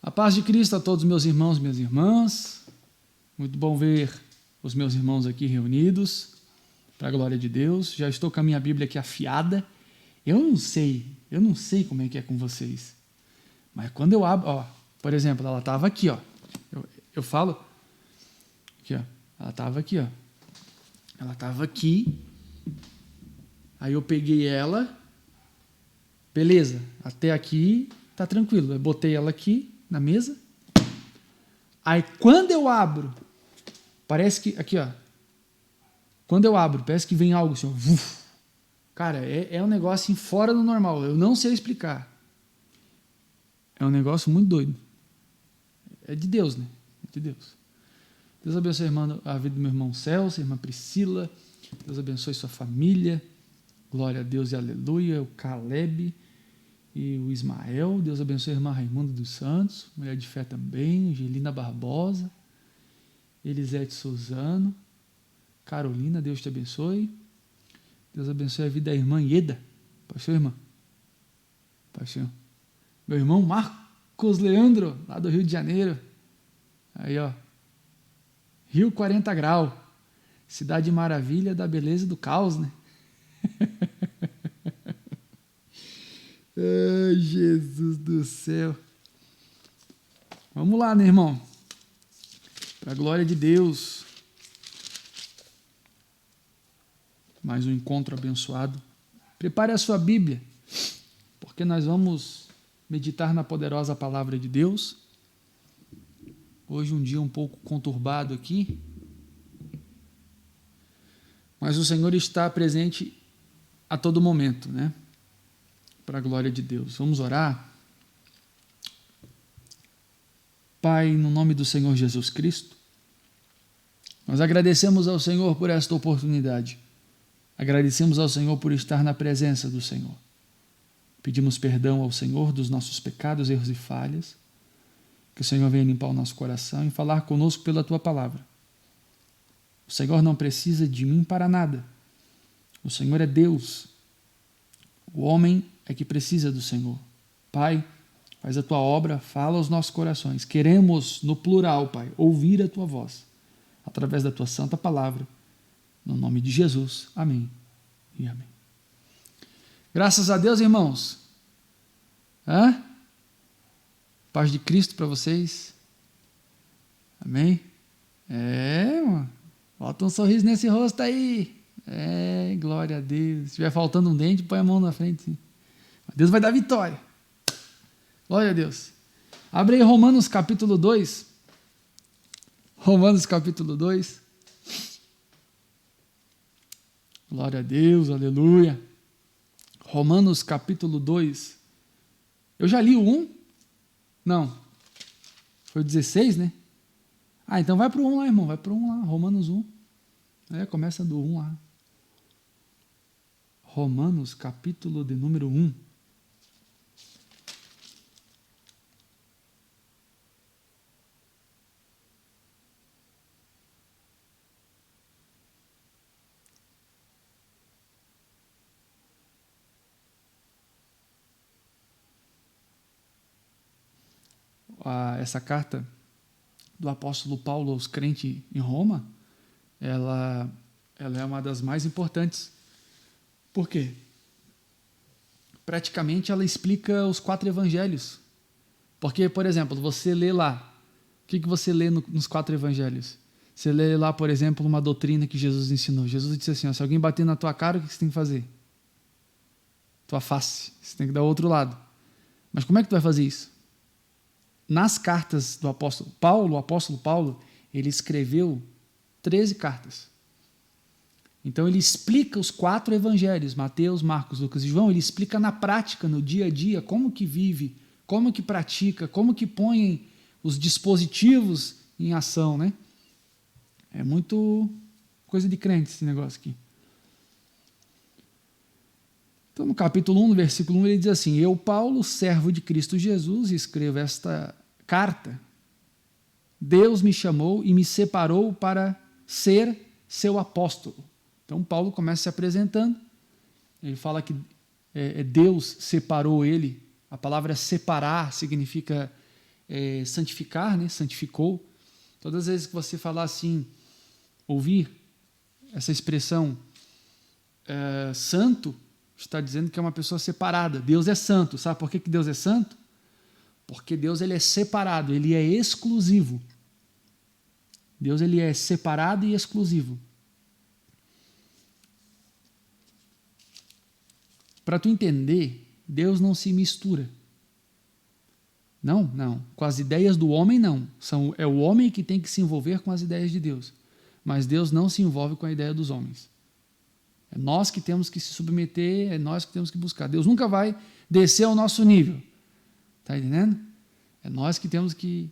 A paz de Cristo a todos meus irmãos e minhas irmãs. Muito bom ver os meus irmãos aqui reunidos, para a glória de Deus. Já estou com a minha Bíblia aqui afiada. Eu não sei como é que é com vocês. Mas quando eu abro, ó, por exemplo, ela estava aqui, ó. Eu falo, aqui, ó. Ela estava aqui, ó. Ela estava aqui. Aí eu peguei ela. Beleza, até aqui tá tranquilo. Eu botei ela aqui na mesa. Aí quando eu abro, parece que, aqui ó, quando eu abro, parece que vem algo assim, uf. Cara, é um negócio assim, fora do normal, eu não sei explicar. É um negócio muito doido. É de Deus, né? É de Deus. Deus abençoe a vida do meu irmão Celso, irmã Priscila. Deus abençoe sua família. Glória a Deus e aleluia. O Caleb e o Ismael. Deus abençoe a irmã Raimunda dos Santos, mulher de fé também. Angelina Barbosa. Elisete Suzano. Carolina, Deus te abençoe. Deus abençoe a vida da irmã Ieda. Pastor, irmã. Pastor. Meu irmão Marcos Leandro, lá do Rio de Janeiro. Aí, ó. Rio 40 Grau. Cidade maravilha da beleza e do caos, né? Ai, Jesus do céu. Vamos lá, né, irmão? Para a glória de Deus. Mais um encontro abençoado. Prepare a sua Bíblia, porque nós vamos meditar na poderosa palavra de Deus. Hoje um dia um pouco conturbado aqui, mas o Senhor está presente a todo momento, né? Para a glória de Deus. Vamos orar? Pai, no nome do Senhor Jesus Cristo, nós agradecemos ao Senhor por esta oportunidade. Agradecemos ao Senhor por estar na presença do Senhor. Pedimos perdão ao Senhor dos nossos pecados, erros e falhas. Que o Senhor venha limpar o nosso coração e falar conosco pela Tua palavra. O Senhor não precisa de mim para nada. O Senhor é Deus. O homem é que precisa do Senhor. Pai, faz a Tua obra, fala aos nossos corações. Queremos, no plural, Pai, ouvir a Tua voz, através da Tua santa palavra. No nome de Jesus. Amém e amém. Graças a Deus, irmãos. Paz de Cristo para vocês. Amém? Mano. Bota um sorriso nesse rosto aí. Glória a Deus. Se estiver faltando um dente, põe a mão na frente. Sim. Deus vai dar vitória. Glória a Deus. Abre aí Romanos capítulo 2. Romanos capítulo 2. Glória a Deus, aleluia. Romanos capítulo 2. Eu já li o 1? Não. Foi o 16, né? Então vai para o 1 lá, irmão. Vai para o 1 lá. Romanos 1. Começa do 1 lá. Romanos capítulo de número 1. Essa carta do apóstolo Paulo aos crentes em Roma, ela é uma das mais importantes. Por quê? Praticamente ela explica os 4 evangelhos. Porque, por exemplo, você lê lá, o que você lê nos 4 evangelhos? Você lê lá, por exemplo, uma doutrina que Jesus ensinou. Jesus disse assim, se alguém bater na tua cara, o que você tem que fazer? Tua face, você tem que dar o outro lado. Mas como é que tu vai fazer isso? Nas cartas do apóstolo Paulo, o apóstolo Paulo, ele escreveu 13 cartas. Então ele explica os 4 evangelhos, Mateus, Marcos, Lucas e João, ele explica na prática, no dia a dia, como que vive, como que pratica, como que põe os dispositivos em ação, né? É muito coisa de crente esse negócio aqui. Então, no capítulo 1, no versículo 1, ele diz assim, eu, Paulo, servo de Cristo Jesus, escrevo esta carta. Deus me chamou e me separou para ser seu apóstolo. Então, Paulo começa se apresentando. Ele fala que Deus separou ele. A palavra separar significa santificar, né? Santificou. Todas as vezes que você falar assim, ouvir essa expressão santo, está dizendo que é uma pessoa separada. Deus é santo. Sabe por que Deus é santo? Porque Deus ele é separado, ele é exclusivo. Deus ele é separado e exclusivo. Para tu entender, Deus não se mistura. Não. Com as ideias do homem, não. É o homem que tem que se envolver com as ideias de Deus. Mas Deus não se envolve com a ideia dos homens. É nós que temos que se submeter, é nós que temos que buscar. Deus nunca vai descer ao nosso nível. Está entendendo? É nós que temos que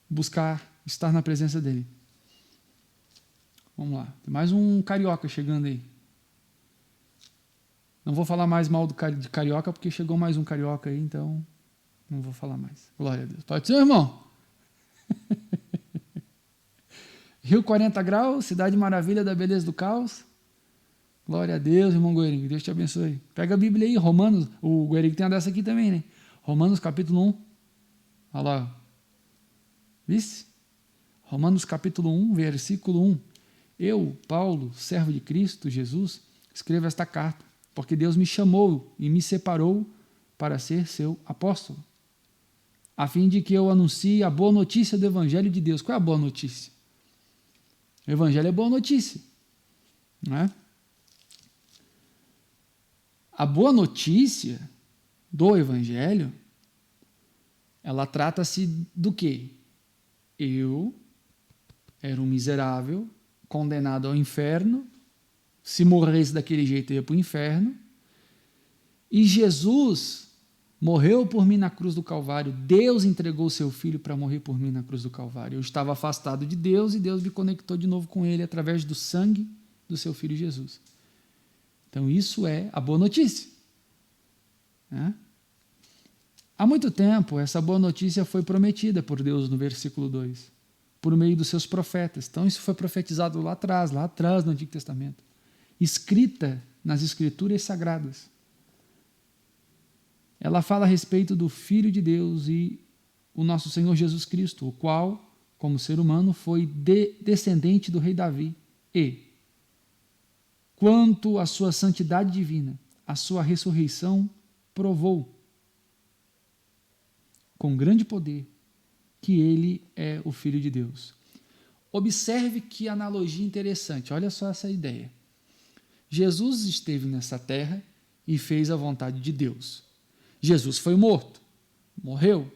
buscar estar na presença dele. Vamos lá. Tem mais um carioca chegando aí. Não vou falar mais mal de carioca, porque chegou mais um carioca aí, então não vou falar mais. Glória a Deus. Pode ser, irmão? Rio 40 graus, cidade maravilha da beleza do caos. Glória a Deus, irmão Guerinho. Deus te abençoe. Pega a Bíblia aí, Romanos. O Guerinho tem uma dessa aqui também, né? Romanos capítulo 1. Olha lá. Viste? Romanos capítulo 1, versículo 1. Eu, Paulo, servo de Cristo Jesus, escrevo esta carta, porque Deus me chamou e me separou para ser seu apóstolo, a fim de que eu anuncie a boa notícia do Evangelho de Deus. Qual é a boa notícia? O Evangelho é boa notícia, não é? A boa notícia do Evangelho, ela trata-se do quê? Eu era um miserável, condenado ao inferno, se morresse daquele jeito eu ia para o inferno, e Jesus morreu por mim na cruz do Calvário. Deus entregou o seu Filho para morrer por mim na cruz do Calvário. Eu estava afastado de Deus e Deus me conectou de novo com Ele através do sangue do seu Filho Jesus. Então isso é a boa notícia. Né? Há muito tempo essa boa notícia foi prometida por Deus no versículo 2, por meio dos seus profetas. Então isso foi profetizado lá atrás no Antigo Testamento, escrita nas Escrituras Sagradas. Ela fala a respeito do Filho de Deus e o nosso Senhor Jesus Cristo, o qual, como ser humano, foi descendente do rei Davi e, quanto à sua santidade divina, a sua ressurreição provou com grande poder que ele é o Filho de Deus. Observe que analogia interessante, olha só essa ideia. Jesus esteve nessa terra e fez a vontade de Deus. Jesus foi morto, morreu,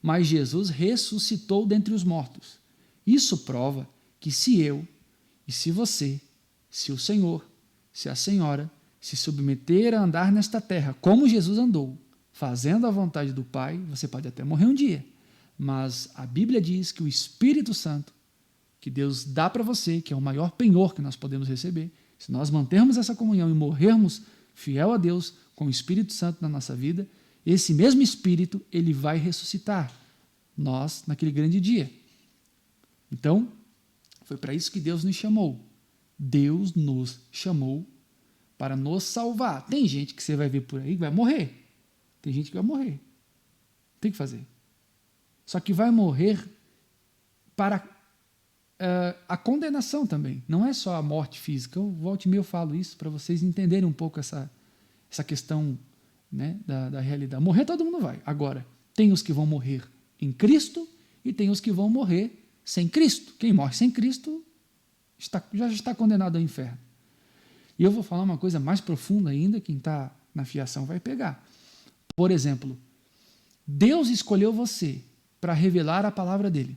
mas Jesus ressuscitou dentre os mortos. Isso prova que se eu e se você, se o Senhor, se a senhora se submeter a andar nesta terra como Jesus andou, fazendo a vontade do Pai, você pode até morrer um dia, mas a Bíblia diz que o Espírito Santo, que Deus dá para você, que é o maior penhor que nós podemos receber, se nós mantermos essa comunhão e morrermos fiel a Deus com o Espírito Santo na nossa vida, esse mesmo Espírito, ele vai ressuscitar nós naquele grande dia. Então, foi para isso que Deus nos chamou. Deus nos chamou para nos salvar. Tem gente que você vai ver por aí que vai morrer. Tem gente que vai morrer. Tem que fazer. Só que vai morrer para a condenação também. Não é só a morte física. Eu volto e meio falo isso para vocês entenderem um pouco essa questão, né, da realidade. Morrer todo mundo vai. Agora, tem os que vão morrer em Cristo e tem os que vão morrer sem Cristo. Quem morre sem Cristo já está condenado ao inferno. E eu vou falar uma coisa mais profunda ainda, quem está na fiação vai pegar. Por exemplo, Deus escolheu você para revelar a palavra dele.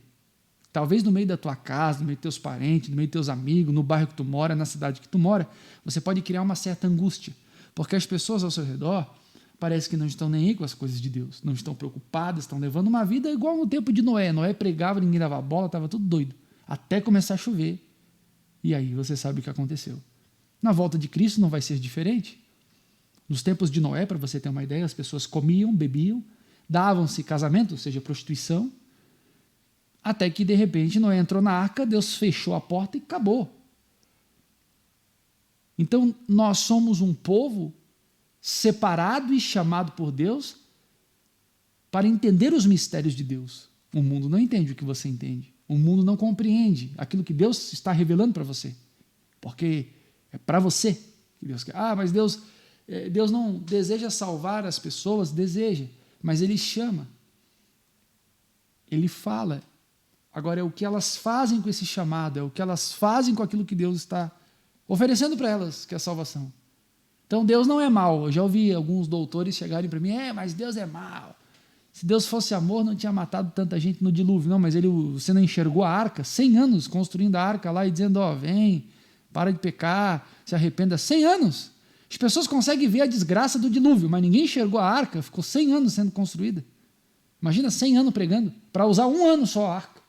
Talvez no meio da tua casa, no meio dos teus parentes, no meio dos teus amigos, no bairro que tu mora, na cidade que tu mora, você pode criar uma certa angústia, porque as pessoas ao seu redor parece que não estão nem aí com as coisas de Deus, não estão preocupadas, estão levando uma vida igual no tempo de Noé. Noé pregava, ninguém dava bola, estava tudo doido, até começar a chover. E aí você sabe o que aconteceu. Na volta de Cristo não vai ser diferente. Nos tempos de Noé, para você ter uma ideia, as pessoas comiam, bebiam, davam-se casamento, ou seja, prostituição, até que de repente Noé entrou na arca, Deus fechou a porta e acabou. Então nós somos um povo separado e chamado por Deus para entender os mistérios de Deus. O mundo não entende o que você entende. O mundo não compreende aquilo que Deus está revelando para você. Porque é para você que Deus quer. Mas Deus não deseja salvar as pessoas? Deseja, mas Ele chama. Ele fala. Agora é o que elas fazem com esse chamado, é o que elas fazem com aquilo que Deus está oferecendo para elas, que é a salvação. Então Deus não é mau. Eu já ouvi alguns doutores chegarem para mim, mas Deus é mau. Se Deus fosse amor, não tinha matado tanta gente no dilúvio. Não, mas você não enxergou a arca? 100 anos construindo a arca lá e dizendo, vem, para de pecar, se arrependa. 100 anos. As pessoas conseguem ver a desgraça do dilúvio, mas ninguém enxergou a arca, ficou 100 anos sendo construída. Imagina 100 anos pregando, para usar 1 ano só a arca.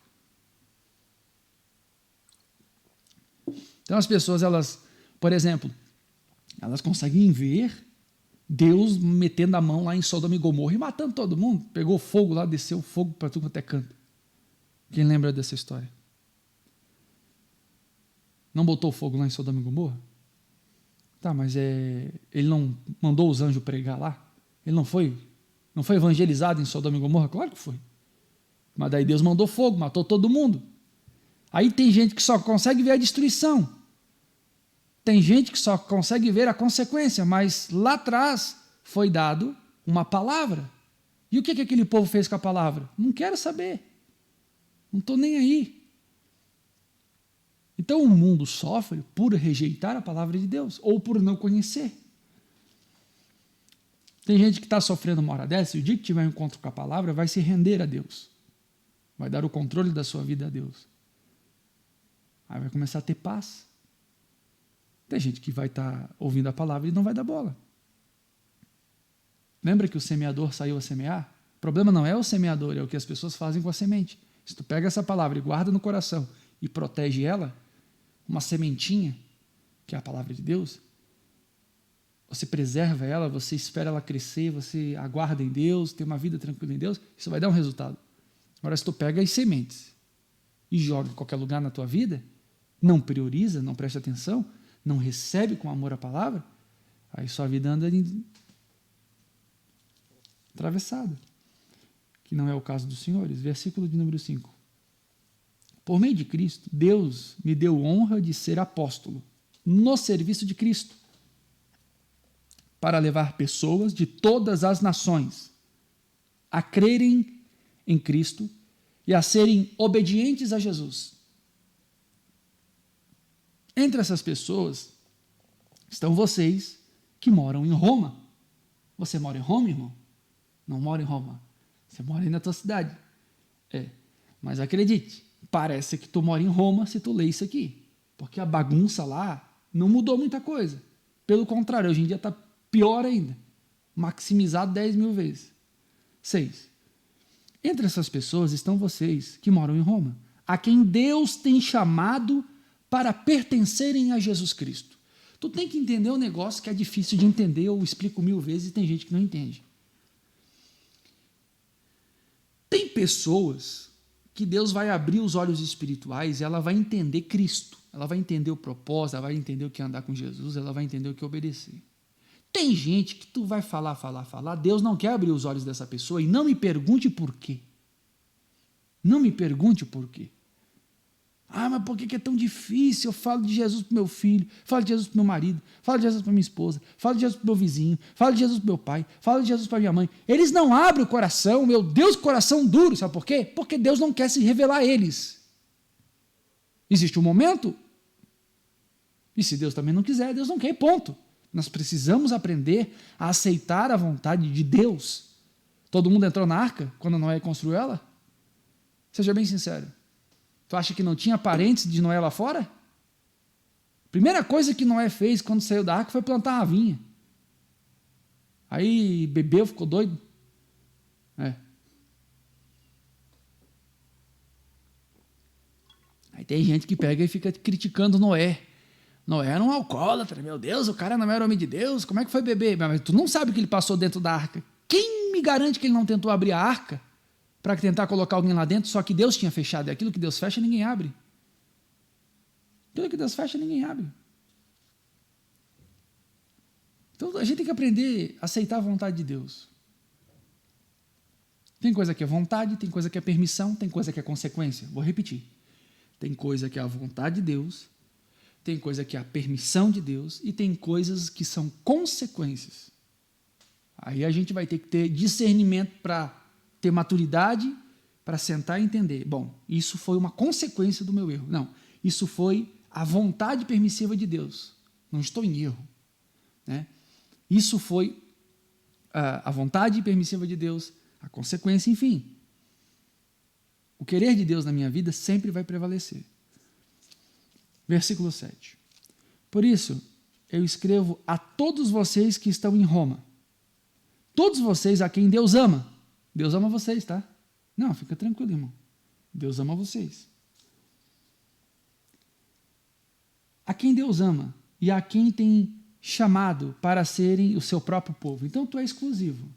Então as pessoas, por exemplo, elas conseguem ver Deus metendo a mão lá em Sodoma e Gomorra e matando todo mundo. Pegou fogo lá, desceu fogo para tudo quanto é canto. Quem lembra dessa história? Não botou fogo lá em Sodoma e Gomorra? Tá, mas ele não mandou os anjos pregar lá? Ele não foi evangelizado em Sodoma e Gomorra? Claro que foi. Mas daí Deus mandou fogo, matou todo mundo. Aí tem gente que só consegue ver a destruição. Tem gente que só consegue ver a consequência, mas lá atrás foi dado uma palavra. E o que aquele povo fez com a palavra? Não quero saber. Não estou nem aí. Então o mundo sofre por rejeitar a palavra de Deus, ou por não conhecer. Tem gente que está sofrendo uma hora dessa, e o dia que tiver um encontro com a palavra, vai se render a Deus. Vai dar o controle da sua vida a Deus. Aí vai começar a ter paz. Tem gente que vai estar ouvindo a palavra e não vai dar bola. Lembra que o semeador saiu a semear? O problema não é o semeador, é o que as pessoas fazem com a semente. Se tu pega essa palavra e guarda no coração e protege ela, uma sementinha, que é a palavra de Deus, você preserva ela, você espera ela crescer, você aguarda em Deus, tem uma vida tranquila em Deus, isso vai dar um resultado. Agora, se tu pega as sementes e joga em qualquer lugar na tua vida, não prioriza, não presta atenção, não recebe com amor a palavra, aí sua vida anda atravessada, que não é o caso dos senhores. Versículo de número 5. Por meio de Cristo, Deus me deu honra de ser apóstolo no serviço de Cristo, para levar pessoas de todas as nações a crerem em Cristo e a serem obedientes a Jesus. Entre essas pessoas estão vocês que moram em Roma. Você mora em Roma, irmão? Não mora em Roma. Você mora aí na tua cidade. Mas acredite, parece que tu mora em Roma se tu lê isso aqui. Porque a bagunça lá não mudou muita coisa. Pelo contrário, hoje em dia está pior ainda. Maximizado 10 mil vezes. 6. Entre essas pessoas estão vocês que moram em Roma, a quem Deus tem chamado para pertencerem a Jesus Cristo. Tu tem que entender um negócio que é difícil de entender, eu explico 1000 vezes e tem gente que não entende. Tem pessoas que Deus vai abrir os olhos espirituais e ela vai entender Cristo, ela vai entender o propósito, ela vai entender o que é andar com Jesus, ela vai entender o que é obedecer. Tem gente que tu vai falar, Deus não quer abrir os olhos dessa pessoa e não me pergunte por quê. Não me pergunte por quê. Mas por que é tão difícil? Eu falo de Jesus para o meu filho, falo de Jesus para o meu marido, falo de Jesus para minha esposa, falo de Jesus para o meu vizinho, falo de Jesus para o meu pai, falo de Jesus para minha mãe. Eles não abrem o coração, meu Deus, coração duro, sabe por quê? Porque Deus não quer se revelar a eles. Existe um momento, e se Deus também não quiser, Deus não quer, ponto. Nós precisamos aprender a aceitar a vontade de Deus. Todo mundo entrou na arca quando Noé construiu ela? Seja bem sincero. Tu acha que não tinha parentes de Noé lá fora? Primeira coisa que Noé fez quando saiu da arca foi plantar uma vinha. Aí bebeu, ficou doido. Aí tem gente que pega e fica criticando Noé. Noé era um alcoólatra, meu Deus, o cara não era homem de Deus, como é que foi beber? Mas tu não sabe o que ele passou dentro da arca. Quem me garante que ele não tentou abrir a arca para tentar colocar alguém lá dentro, só que Deus tinha fechado, e aquilo que Deus fecha, ninguém abre. Aquilo que Deus fecha, ninguém abre. Então a gente tem que aprender a aceitar a vontade de Deus. Tem coisa que é vontade, tem coisa que é permissão, tem coisa que é consequência. Vou repetir. Tem coisa que é a vontade de Deus, tem coisa que é a permissão de Deus e tem coisas que são consequências. Aí a gente vai ter que ter discernimento para ter maturidade, para sentar e entender. Bom, isso foi uma consequência do meu erro. Não, isso foi a vontade permissiva de Deus. Não estou em erro. Né? Isso foi a vontade permissiva de Deus, a consequência, enfim. O querer de Deus na minha vida sempre vai prevalecer. Versículo 7. Por isso, eu escrevo a todos vocês que estão em Roma. Todos vocês a quem Deus ama. Deus ama vocês, tá? Não, fica tranquilo, irmão. Deus ama vocês. A quem Deus ama e a quem tem chamado para serem o seu próprio povo. Então, tu é exclusivo.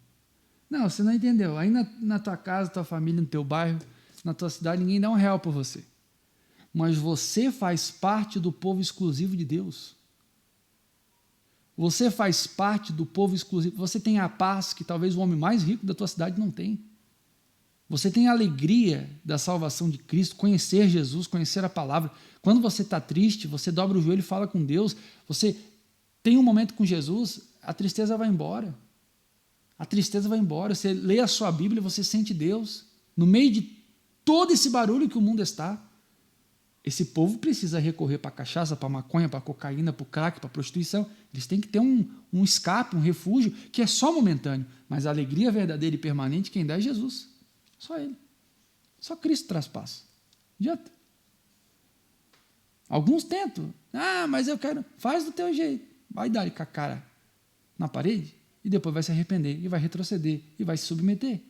Não, você não entendeu. Aí na tua casa, tua família, no teu bairro, na tua cidade, ninguém dá R$1 por você. Mas você faz parte do povo exclusivo de Deus. Você faz parte do povo exclusivo. Você tem a paz que talvez o homem mais rico da tua cidade não tem. Você tem a alegria da salvação de Cristo, conhecer Jesus, conhecer a palavra. Quando você está triste, você dobra o joelho e fala com Deus. Você tem um momento com Jesus, a tristeza vai embora. A tristeza vai embora. Você lê a sua Bíblia, você sente Deus. No meio de todo esse barulho que o mundo está, esse povo precisa recorrer para a cachaça, para a maconha, para a cocaína, para o crack, para a prostituição. Eles têm que ter um escape, um refúgio, que é só momentâneo. Mas a alegria verdadeira e permanente, quem dá é Jesus. Só Ele. Só Cristo traz paz. Adianta. Alguns tentam. Ah, mas eu quero. Faz do teu jeito. Vai dar com a cara na parede e depois vai se arrepender e vai retroceder e vai se submeter.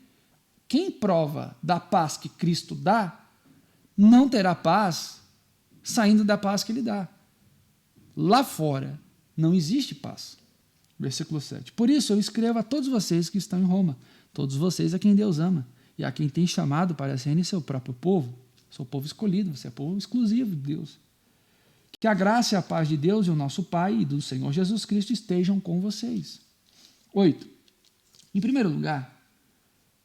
Quem prova da paz que Cristo dá, não terá paz saindo da paz que Ele dá. Lá fora não existe paz. Versículo 7. Por isso eu escrevo a todos vocês que estão em Roma, todos vocês a quem Deus ama e a quem tem chamado para serem seu próprio povo, seu povo escolhido, você é povo exclusivo de Deus. Que a graça e a paz de Deus e o nosso Pai e do Senhor Jesus Cristo estejam com vocês. 8. Em primeiro lugar,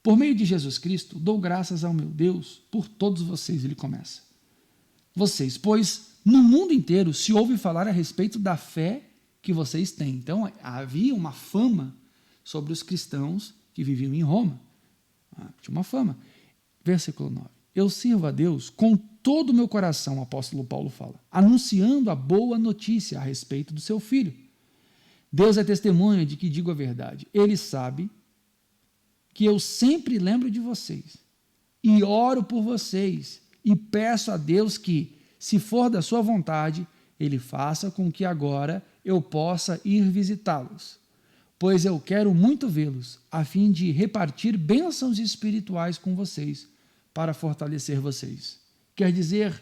por meio de Jesus Cristo, dou graças ao meu Deus por todos vocês, ele começa. Vocês, pois no mundo inteiro se ouve falar a respeito da fé que vocês têm. Então, havia uma fama sobre os cristãos que viviam em Roma. Tinha uma fama. Versículo 9. Eu sirvo a Deus com todo o meu coração, o apóstolo Paulo fala, anunciando a boa notícia a respeito do seu Filho. Deus é testemunha de que digo a verdade. Ele sabe que eu sempre lembro de vocês e oro por vocês e peço a Deus que, se for da sua vontade, Ele faça com que agora eu possa ir visitá-los, pois eu quero muito vê-los, a fim de repartir bênçãos espirituais com vocês, para fortalecer vocês. Quer dizer,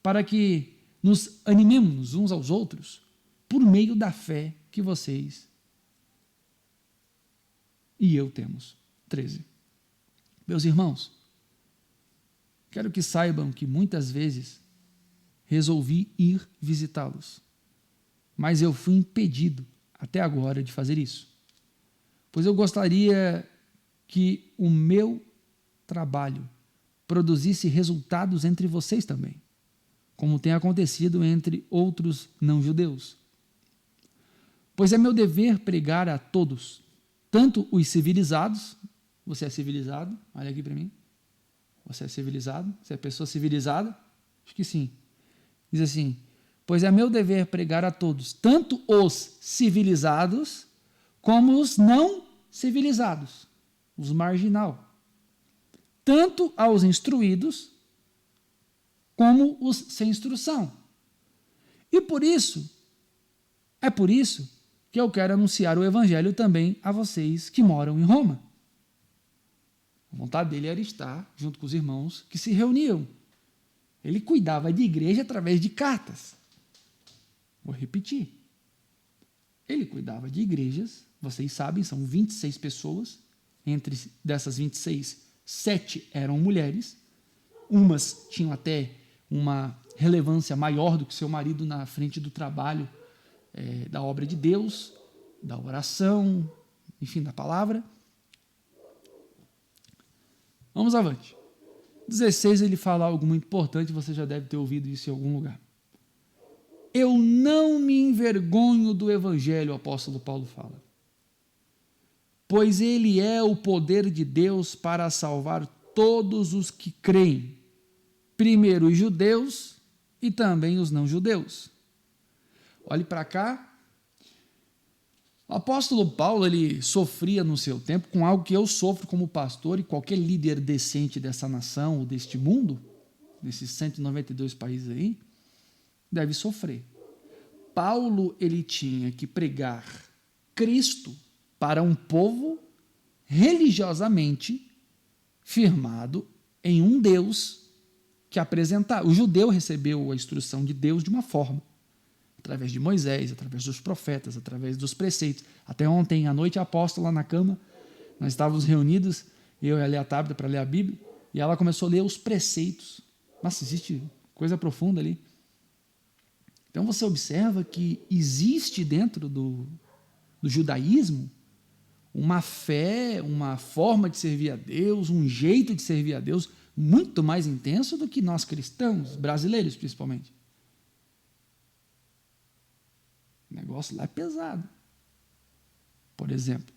para que nos animemos uns aos outros, por meio da fé que vocês e eu temos. 13. Meus irmãos, quero que saibam que muitas vezes resolvi ir visitá-los, mas eu fui impedido até agora de fazer isso, pois eu gostaria que o meu trabalho produzisse resultados entre vocês também, como tem acontecido entre outros não-judeus. Pois é meu dever pregar a todos, tanto os civilizados. Você é civilizado? Olha aqui para mim. Você é civilizado? Você é pessoa civilizada? Acho que sim. Diz assim, pois é meu dever pregar a todos, tanto os civilizados como os não civilizados, os marginal. Tanto aos instruídos como os sem instrução. E por isso, é por isso que eu quero anunciar o evangelho também a vocês que moram em Roma. A vontade dele era estar junto com os irmãos que se reuniam. Ele cuidava de igreja através de cartas. Vou repetir. Ele cuidava de igrejas, vocês sabem, são 26 pessoas. Entre dessas 26, 7 eram mulheres. Umas tinham até uma relevância maior do que seu marido na frente do trabalho da obra de Deus, da oração, enfim, da palavra. Vamos avante. 16 ele fala algo muito importante, você já deve ter ouvido isso em algum lugar. Eu não me envergonho do evangelho, o apóstolo Paulo fala. Pois ele é o poder de Deus para salvar todos os que creem. Primeiro os judeus e também os não judeus. Olhe para cá. O apóstolo Paulo, ele sofria no seu tempo com algo que eu sofro como pastor e qualquer líder decente dessa nação ou deste mundo, desses 192 países aí, deve sofrer. Paulo, ele tinha que pregar Cristo para um povo religiosamente firmado em um Deus que apresentava. O judeu recebeu a instrução de Deus de uma forma, através de Moisés, através dos profetas, através dos preceitos. Até ontem à noite, a apóstola lá na cama, nós estávamos reunidos, eu e a Tabita para ler a Bíblia, e ela começou a ler os preceitos. Nossa, existe coisa profunda ali. Então você observa que existe dentro do judaísmo uma fé, uma forma de servir a Deus, um jeito de servir a Deus muito mais intenso do que nós cristãos, brasileiros principalmente. O negócio lá é pesado. Por exemplo,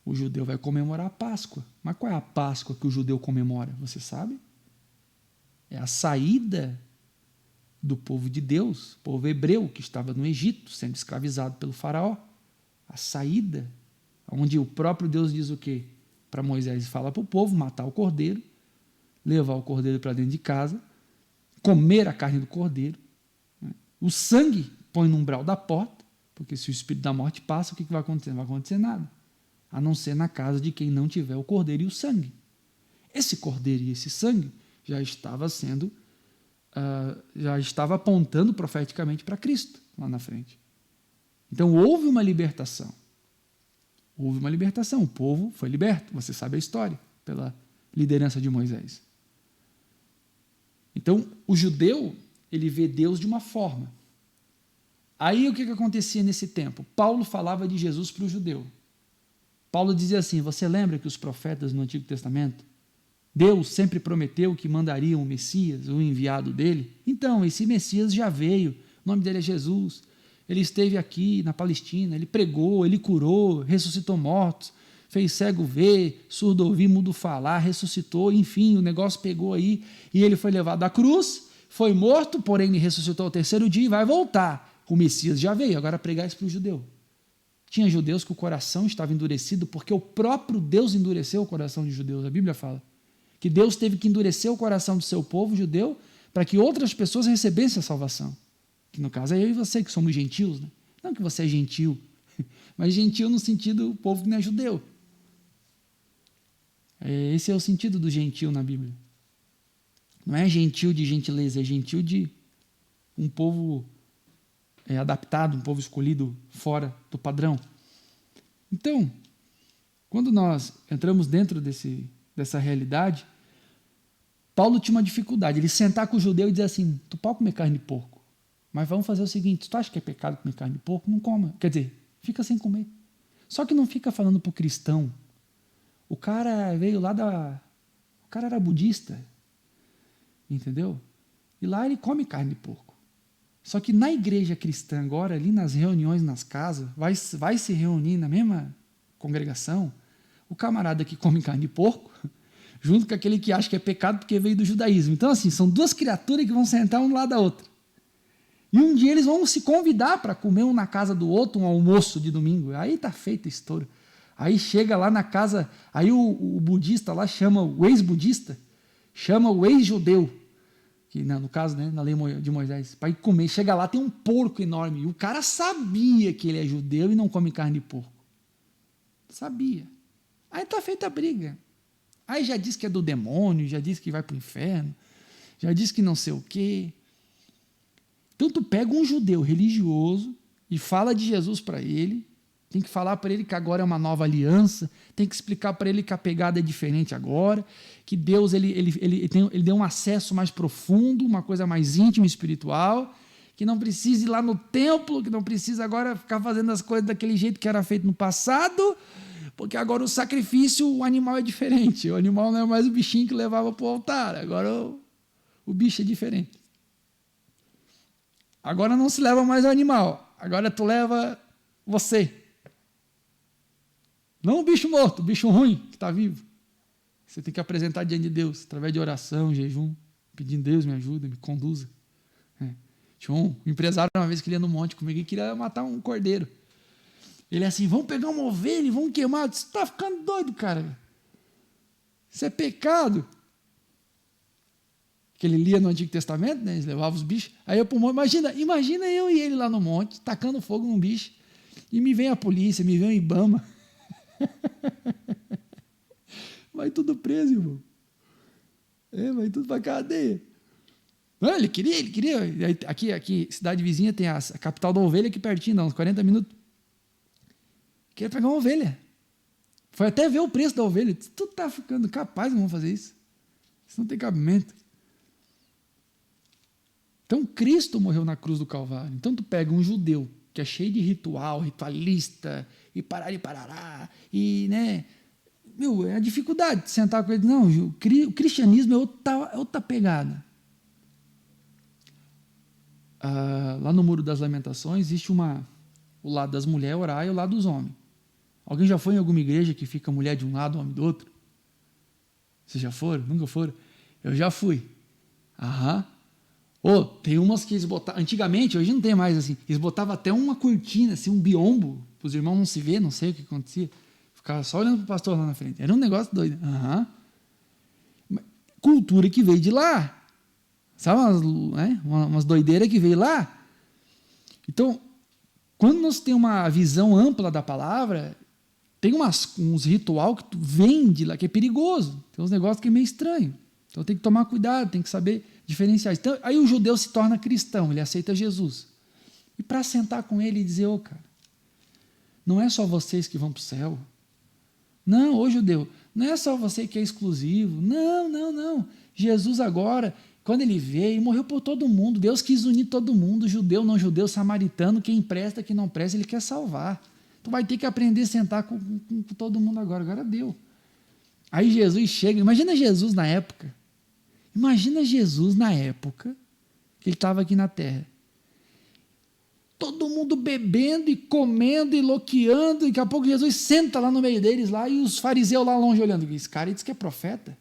o judeu vai comemorar a Páscoa. Mas qual é a Páscoa que o judeu comemora? Você sabe? É a saída do povo de Deus, povo hebreu que estava no Egito, sendo escravizado pelo faraó. A saída, onde o próprio Deus diz o quê? Para Moisés, fala para o povo matar o cordeiro, levar o cordeiro para dentro de casa, comer a carne do cordeiro. O sangue põe no umbral da porta, porque se o espírito da morte passa, o que vai acontecer? Não vai acontecer nada, a não ser na casa de quem não tiver o cordeiro e o sangue. Esse cordeiro e esse sangue já estava sendo, já estava apontando profeticamente para Cristo lá na frente. Então houve uma libertação. Houve uma libertação, o povo foi liberto, você sabe a história, pela liderança de Moisés. Então o judeu, ele vê Deus de uma forma. Aí o que acontecia nesse tempo? Paulo falava de Jesus para o judeu. Paulo dizia assim, você lembra que os profetas no Antigo Testamento, Deus sempre prometeu que mandaria um Messias, o enviado dele? Então, esse Messias já veio, o nome dele é Jesus. Ele esteve aqui na Palestina, ele pregou, ele curou, ressuscitou mortos, fez cego ver, surdo ouvir, mudo falar, ressuscitou, enfim, o negócio pegou aí e ele foi levado à cruz, foi morto, porém ele ressuscitou ao terceiro dia e vai voltar. O Messias já veio, agora pregar isso para o judeu. Tinha judeus que o coração estava endurecido porque o próprio Deus endureceu o coração de judeus. A Bíblia fala que Deus teve que endurecer o coração do seu povo judeu para que outras pessoas recebessem a salvação. Que no caso é eu e você que somos gentios, né? Não que você é gentil, mas gentil no sentido do povo que não é judeu. Esse é o sentido do gentil na Bíblia. Não é gentil de gentileza, é gentil de um povo adaptado, um povo escolhido fora do padrão. Então, quando nós entramos dentro dessa realidade, Paulo tinha uma dificuldade, ele sentar com o judeu e dizer assim, tu pode comer carne de porco, mas vamos fazer o seguinte, tu acha que é pecado comer carne de porco? Não coma, quer dizer, fica sem comer. Só que não fica falando para o cristão. O cara veio lá o cara era budista, entendeu? E lá ele come carne de porco. Só que na igreja cristã agora, ali nas reuniões nas casas, vai se reunir na mesma congregação, o camarada que come carne de porco, junto com aquele que acha que é pecado porque veio do judaísmo. Então assim, são duas criaturas que vão sentar um do lado da outra. E um dia eles vão se convidar para comer um na casa do outro, um almoço de domingo. Aí tá feita a história. Aí chega lá na casa, aí o budista lá chama o ex-budista, chama o ex-judeu, que no caso, né, na lei de Moisés, para ir comer. Chega lá, tem um porco enorme. E o cara sabia que ele é judeu e não come carne de porco. Sabia. Aí tá feita a briga. Aí já diz que é do demônio, já diz que vai para o inferno, já diz que não sei o quê. Então tu pega um judeu religioso e fala de Jesus para ele, tem que falar para ele que agora é uma nova aliança, tem que explicar para ele que a pegada é diferente agora, que Deus ele deu um acesso mais profundo, uma coisa mais íntima e espiritual, que não precisa ir lá no templo, que não precisa agora ficar fazendo as coisas daquele jeito que era feito no passado, Porque agora o sacrifício, o animal é diferente. O animal não é mais o bichinho que levava para o altar. Agora o bicho é diferente. Agora não se leva mais o animal. Agora tu leva você. Não o bicho morto, o bicho ruim que está vivo. Você tem que apresentar diante de Deus, através de oração, jejum, pedindo: Deus me ajuda, me conduza. Tinha um empresário uma vez que ele ia no monte comigo e queria matar um cordeiro. Ele é assim: vamos pegar uma ovelha e vamos queimar. Você está ficando doido, cara. Isso é pecado. Que ele lia no Antigo Testamento, né? Eles levavam os bichos. Aí eu, imagina eu e ele lá no monte, tacando fogo num bicho, e me vem a polícia, me vem o IBAMA. Vai tudo preso, irmão. Vai tudo pra cadeia. Não, ele queria. Aqui, cidade vizinha, tem a capital da ovelha aqui pertinho, dá uns 40 minutos. Queria pegar uma ovelha. Foi até ver o preço da ovelha. Tu tá ficando capaz de vamos fazer isso? Isso não tem cabimento. Então, Cristo morreu na cruz do Calvário. Então, tu pega um judeu que é cheio de ritual, ritualista, e parará, e, né, é a dificuldade de sentar com ele. Não, o cristianismo é outra pegada. Lá no Muro das Lamentações existe o lado das mulheres orar e o lado dos homens. Alguém já foi em alguma igreja que fica mulher de um lado, homem do outro? Vocês já foram? Nunca foram? Eu já fui. Tem umas que eles botavam, antigamente, hoje não tem mais assim, eles botavam até uma cortina, assim, um biombo, para os irmãos não se ver, não sei o que acontecia. Ficava só olhando para o pastor lá na frente. Era um negócio doido. Cultura que veio de lá. Sabe umas doideiras que veio lá? Então, quando nós temos uma visão ampla da palavra, tem uns ritual que vem de lá, que é perigoso. Tem uns negócios que é meio estranho. Então tem que tomar cuidado, tem que saber diferenciar. Então, aí o judeu se torna cristão, ele aceita Jesus. E para sentar com ele e dizer: cara, não é só vocês que vão para o céu. Não, ô judeu, não é só você que é exclusivo. Não. Jesus agora, quando ele veio, morreu por todo mundo. Deus quis unir todo mundo, judeu, não judeu, samaritano, quem presta, quem não presta, ele quer salvar. Tu vai ter que aprender a sentar com todo mundo agora deu. Aí Jesus chega, imagina Jesus na época. Que ele estava aqui na terra. Todo mundo bebendo e comendo e loqueando, e daqui a pouco Jesus senta lá no meio deles, lá, e os fariseus lá longe olhando. Esse cara diz que é profeta.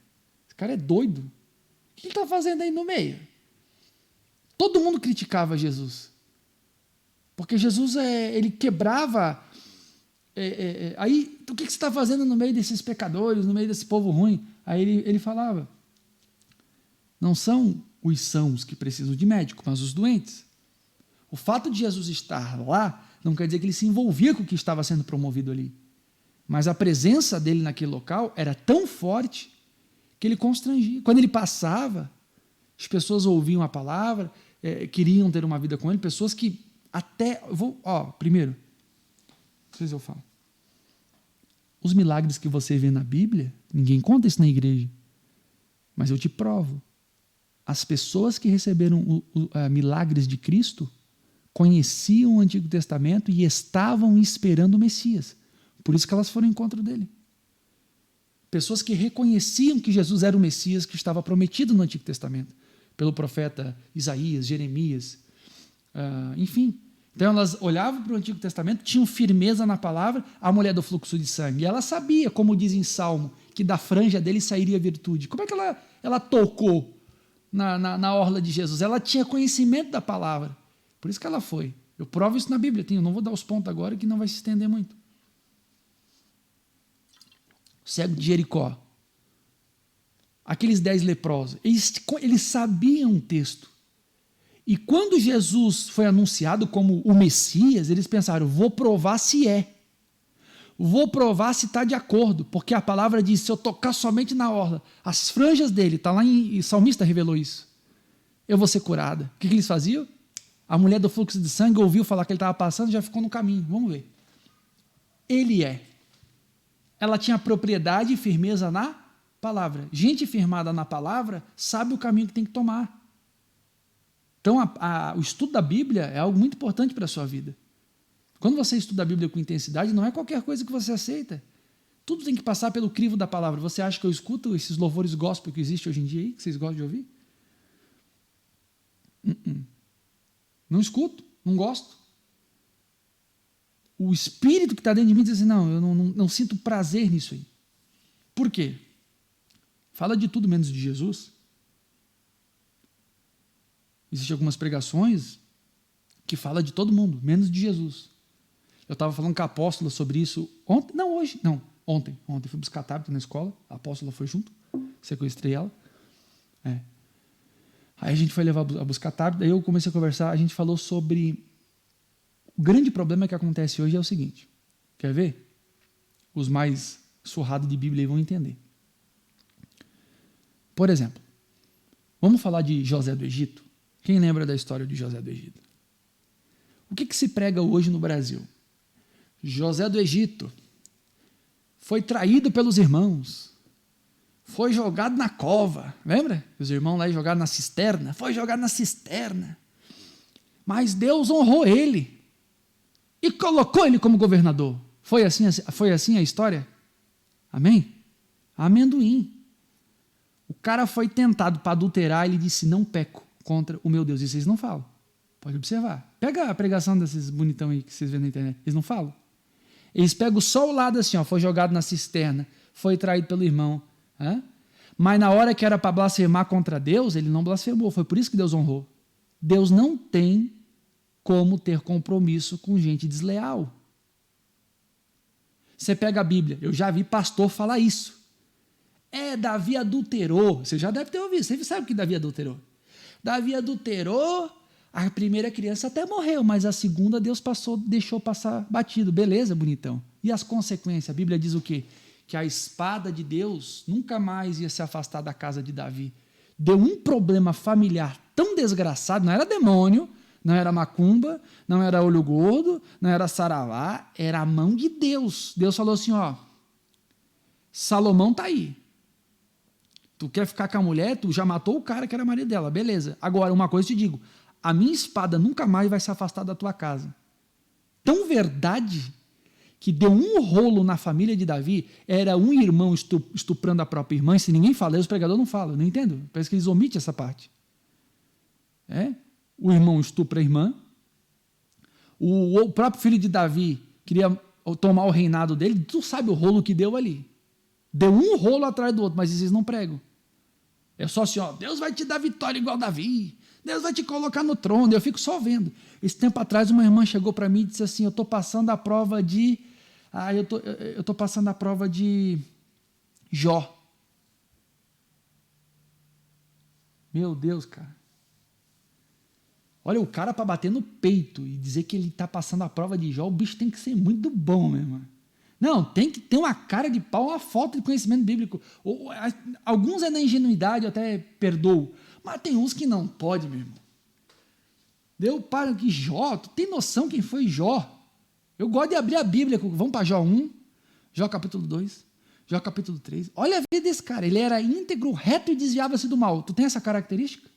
Esse cara é doido. O que ele está fazendo aí no meio? Todo mundo criticava Jesus. Porque Jesus, ele quebrava... aí, o que você está fazendo no meio desses pecadores, no meio desse povo ruim? Aí ele falava: não são os sãos que precisam de médico, mas os doentes. O fato de Jesus estar lá não quer dizer que ele se envolvia com o que estava sendo promovido ali. Mas a presença dele naquele local era tão forte que ele constrangia. Quando ele passava, as pessoas ouviam a palavra, queriam ter uma vida com ele, pessoas que até... primeiro, não sei se eu falo. Os milagres que você vê na Bíblia, ninguém conta isso na igreja. Mas eu te provo. As pessoas que receberam milagres de Cristo conheciam o Antigo Testamento e estavam esperando o Messias. Por isso que elas foram ao encontro dele. Pessoas que reconheciam que Jesus era o Messias que estava prometido no Antigo Testamento, pelo profeta Isaías, Jeremias, enfim. Então elas olhavam para o Antigo Testamento, tinham firmeza na palavra. A mulher do fluxo de sangue, ela sabia, como diz em Salmo, que da franja dele sairia virtude. Como é que ela tocou na orla de Jesus? Ela tinha conhecimento da palavra. Por isso que ela foi. Eu provo isso na Bíblia. Eu não vou dar os pontos agora, que não vai se estender muito. O cego de Jericó. Aqueles 10 leprosos. Eles sabiam o texto. E quando Jesus foi anunciado como o Messias, eles pensaram: vou provar se é. Vou provar se está de acordo. Porque a palavra diz: se eu tocar somente na orla, as franjas dele, está lá em... O salmista revelou isso. Eu vou ser curada. O que eles faziam? A mulher do fluxo de sangue ouviu falar que ele estava passando e já ficou no caminho. Vamos ver. Ele é. Ela tinha propriedade e firmeza na palavra. Gente firmada na palavra sabe o caminho que tem que tomar. Então, o estudo da Bíblia é algo muito importante para a sua vida. Quando você estuda a Bíblia com intensidade, não é qualquer coisa que você aceita. Tudo tem que passar pelo crivo da palavra. Você acha que eu escuto esses louvores gospel que existe hoje em dia aí, que vocês gostam de ouvir? Não escuto, não gosto. O espírito que está dentro de mim diz assim, não, eu não sinto prazer nisso aí. Por quê? Fala de tudo menos de Jesus. Existem algumas pregações que falam de todo mundo, menos de Jesus. Eu estava falando com a apóstola sobre isso ontem. Não, hoje. Não, ontem. Ontem fui buscar tablet na escola. A apóstola foi junto. Sequestrei ela. Aí a gente foi levar a buscar tablet. Daí eu comecei a conversar. A gente falou sobre... O grande problema que acontece hoje é o seguinte. Quer ver? Os mais surrados de Bíblia aí vão entender. Por exemplo, vamos falar de José do Egito? Quem lembra da história de José do Egito? O que se prega hoje no Brasil? José do Egito foi traído pelos irmãos, foi jogado na cova, lembra? Os irmãos lá jogaram na cisterna, foi jogado na cisterna, mas Deus honrou ele e colocou ele como governador. Foi assim a história? Amém? Amendoim. O cara foi tentado para adulterar, ele disse, não peco contra o meu Deus. E vocês não falam. Pode observar. Pega a pregação desses bonitão aí que vocês vêem na internet. Eles não falam. Eles pegam só o lado assim, ó, foi jogado na cisterna, foi traído pelo irmão. Mas na hora que era para blasfemar contra Deus, ele não blasfemou. Foi por isso que Deus honrou. Deus não tem como ter compromisso com gente desleal. Você pega a Bíblia, eu já vi pastor falar isso. Davi adulterou. Você já deve ter ouvido. Você sabe que Davi adulterou. Davi adulterou, a primeira criança até morreu, mas a segunda Deus deixou passar batido. Beleza, bonitão. E as consequências? A Bíblia diz o quê? Que a espada de Deus nunca mais ia se afastar da casa de Davi. Deu um problema familiar tão desgraçado, não era demônio, não era macumba, não era olho gordo, não era saravá, era a mão de Deus. Deus falou assim, ó, Salomão tá aí. Tu quer ficar com a mulher, tu já matou o cara que era marido dela, beleza. Agora, uma coisa eu te digo, a minha espada nunca mais vai se afastar da tua casa. Tão verdade que deu um rolo na família de Davi, era um irmão estuprando a própria irmã, e se ninguém fala, os pregadores não falam, eu não entendo, parece que eles omitem essa parte. O irmão estupra a irmã, o próprio filho de Davi queria tomar o reinado dele, tu sabe o rolo que deu ali. Deu um rolo atrás do outro, mas eles não pregam. É só assim, ó, Deus vai te dar vitória igual Davi, Deus vai te colocar no trono, eu fico só vendo. Esse tempo atrás uma irmã chegou para mim e disse assim, eu estou passando a prova de... eu estou passando a prova de Jó. Meu Deus, cara. Olha, o cara para bater no peito e dizer que ele está passando a prova de Jó, o bicho tem que ser muito bom, meu irmão. Não, tem que ter uma cara de pau, uma falta de conhecimento bíblico. Alguns é na ingenuidade, eu até perdoo, mas tem uns que não pode, meu irmão. Deu para que Jó, tu tem noção quem foi Jó? Eu gosto de abrir a Bíblia, vamos para Jó 1, Jó capítulo 2, Jó capítulo 3. Olha a vida desse cara, ele era íntegro, reto e desviava-se do mal. Tu tem essa característica?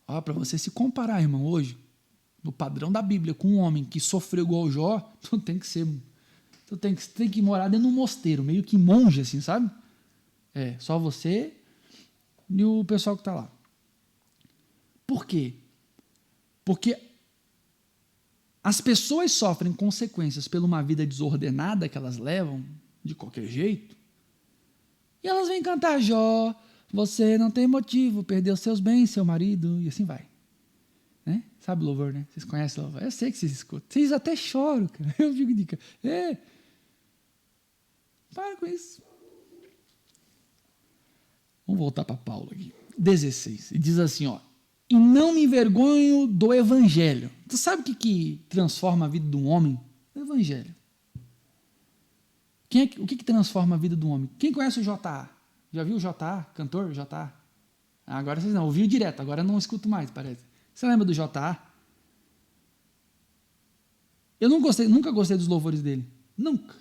Olha, para você se comparar, irmão, hoje, no padrão da Bíblia, com um homem que sofreu igual Jó, tu tem que morar dentro de um mosteiro, meio que monge, assim, sabe? Só você e o pessoal que está lá. Por quê? Porque as pessoas sofrem consequências por uma vida desordenada que elas levam, de qualquer jeito, e elas vêm cantar Jó, você não tem motivo, perdeu seus bens, seu marido, e assim vai. Sabe o louvor, né? Vocês conhecem o louvor? Eu sei que vocês escutam. Vocês até choram, cara. Eu digo de cara. Para com isso. Vamos voltar para Paulo aqui. 16. E diz assim, ó. E não me envergonho do evangelho. Tu sabe o que transforma a vida de um homem? O evangelho. O que transforma a vida de um homem? Quem conhece o J.A.? Já viu o J.A.? Cantor J.A.? Agora vocês não. Ouviu direto. Agora não escuto mais, parece. Você lembra do J.A.? Eu nunca gostei dos louvores dele. Nunca.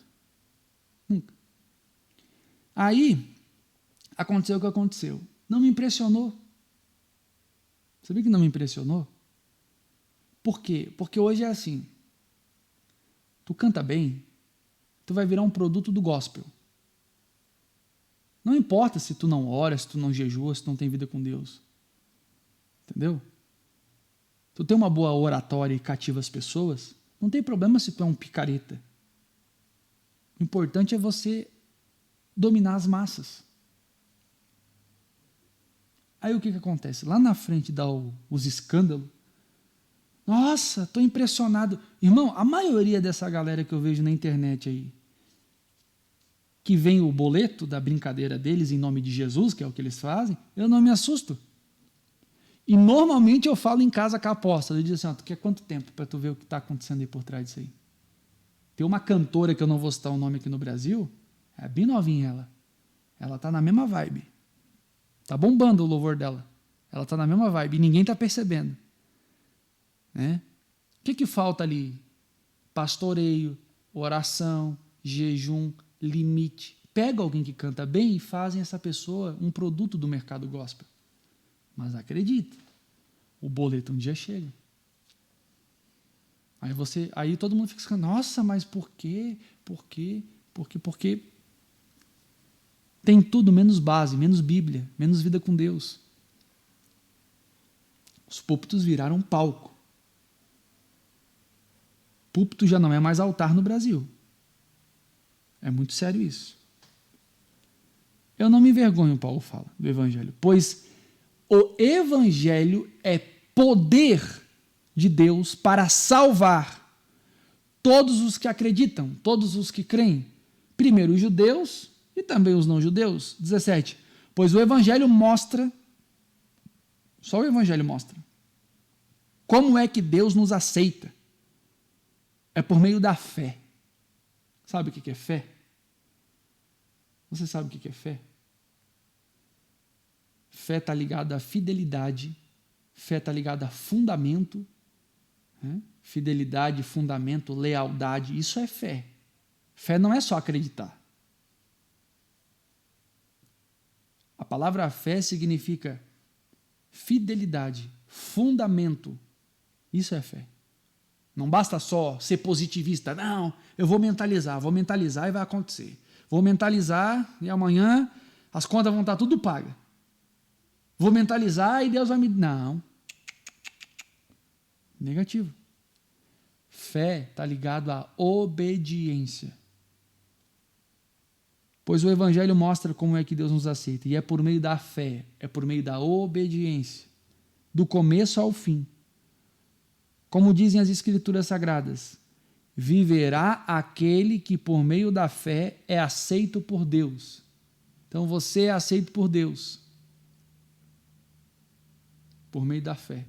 Aí, aconteceu o que aconteceu. Não me impressionou. Sabia que não me impressionou? Por quê? Porque hoje é assim. tu canta bem, tu vai virar um produto do gospel. Não importa se tu não ora, se tu não jejua, se tu não tem vida com Deus. Entendeu? Tu tem uma boa oratória e cativa as pessoas, não tem problema se tu é um picareta. O importante é você dominar as massas. Aí o que acontece? Lá na frente dá os escândalos. Nossa, estou impressionado. Irmão, a maioria dessa galera que eu vejo na internet aí, que vem o boleto da brincadeira deles em nome de Jesus, que é o que eles fazem, eu não me assusto. E normalmente eu falo em casa com a apóstola, eu digo assim, tu quer quanto tempo para tu ver o que está acontecendo aí por trás disso aí? Tem uma cantora que eu não vou citar o nome aqui no Brasil, é bem novinha ela. Ela tá na mesma vibe. Tá bombando o louvor dela. Ela tá na mesma vibe e ninguém tá percebendo. Né? O que falta ali? Pastoreio, oração, jejum, limite. Pega alguém que canta bem e fazem essa pessoa um produto do mercado gospel. Mas acredita, o boleto um dia chega. Aí todo mundo fica assim, nossa, mas por quê? Por quê? Porque tem tudo menos base, menos Bíblia, menos vida com Deus. Os púlpitos viraram palco. Púlpito já não é mais altar no Brasil. É muito sério isso. Eu não me envergonho, Paulo fala, do Evangelho, pois o Evangelho é poder de Deus para salvar todos os que acreditam, todos os que creem. Primeiro os judeus e também os não-judeus. 17. Pois o Evangelho mostra, só o Evangelho mostra, como é que Deus nos aceita. É por meio da fé. Sabe o que é fé? Você sabe o que é fé? Fé está ligada à fidelidade, fé está ligada a fundamento, né? Fidelidade, fundamento, lealdade, isso é fé. Fé não é só acreditar. A palavra fé significa fidelidade, fundamento, isso é fé. Não basta só ser positivista, não, eu vou mentalizar e vai acontecer. Vou mentalizar e amanhã as contas vão estar tudo pagas. Vou mentalizar e Deus vai me... Não. Negativo. Fé está ligado à obediência. Pois o Evangelho mostra como é que Deus nos aceita. E é por meio da fé, é por meio da obediência. Do começo ao fim. Como dizem as Escrituras Sagradas, viverá aquele que por meio da fé é aceito por Deus. Então você é aceito por Deus. Por meio da fé,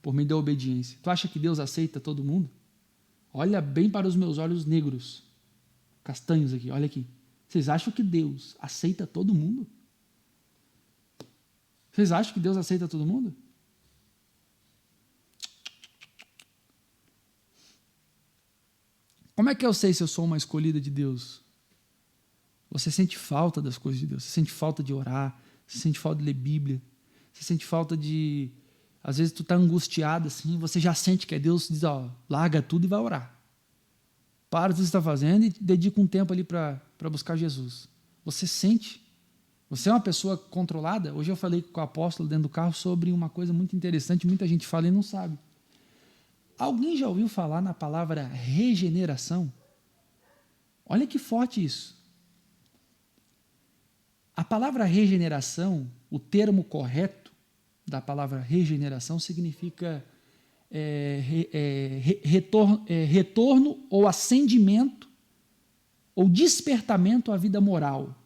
por meio da obediência. Tu acha que Deus aceita todo mundo? Olha bem para os meus olhos negros, castanhos aqui, olha aqui. Vocês acham que Deus aceita todo mundo? Vocês acham que Deus aceita todo mundo? Como é que eu sei se eu sou uma escolhida de Deus? Você sente falta das coisas de Deus, você sente falta de orar, você sente falta de ler Bíblia, você sente falta de... Às vezes tu tá angustiado assim, você já sente que é Deus, diz, larga tudo e vai orar. Para o que você está fazendo e dedica um tempo ali para buscar Jesus. Você sente. Você é uma pessoa controlada. Hoje eu falei com o apóstolo dentro do carro sobre uma coisa muito interessante, muita gente fala e não sabe. Alguém já ouviu falar na palavra regeneração? Olha que forte isso. A palavra regeneração, o termo correto da palavra regeneração significa retorno ou ascendimento ou despertamento à vida moral.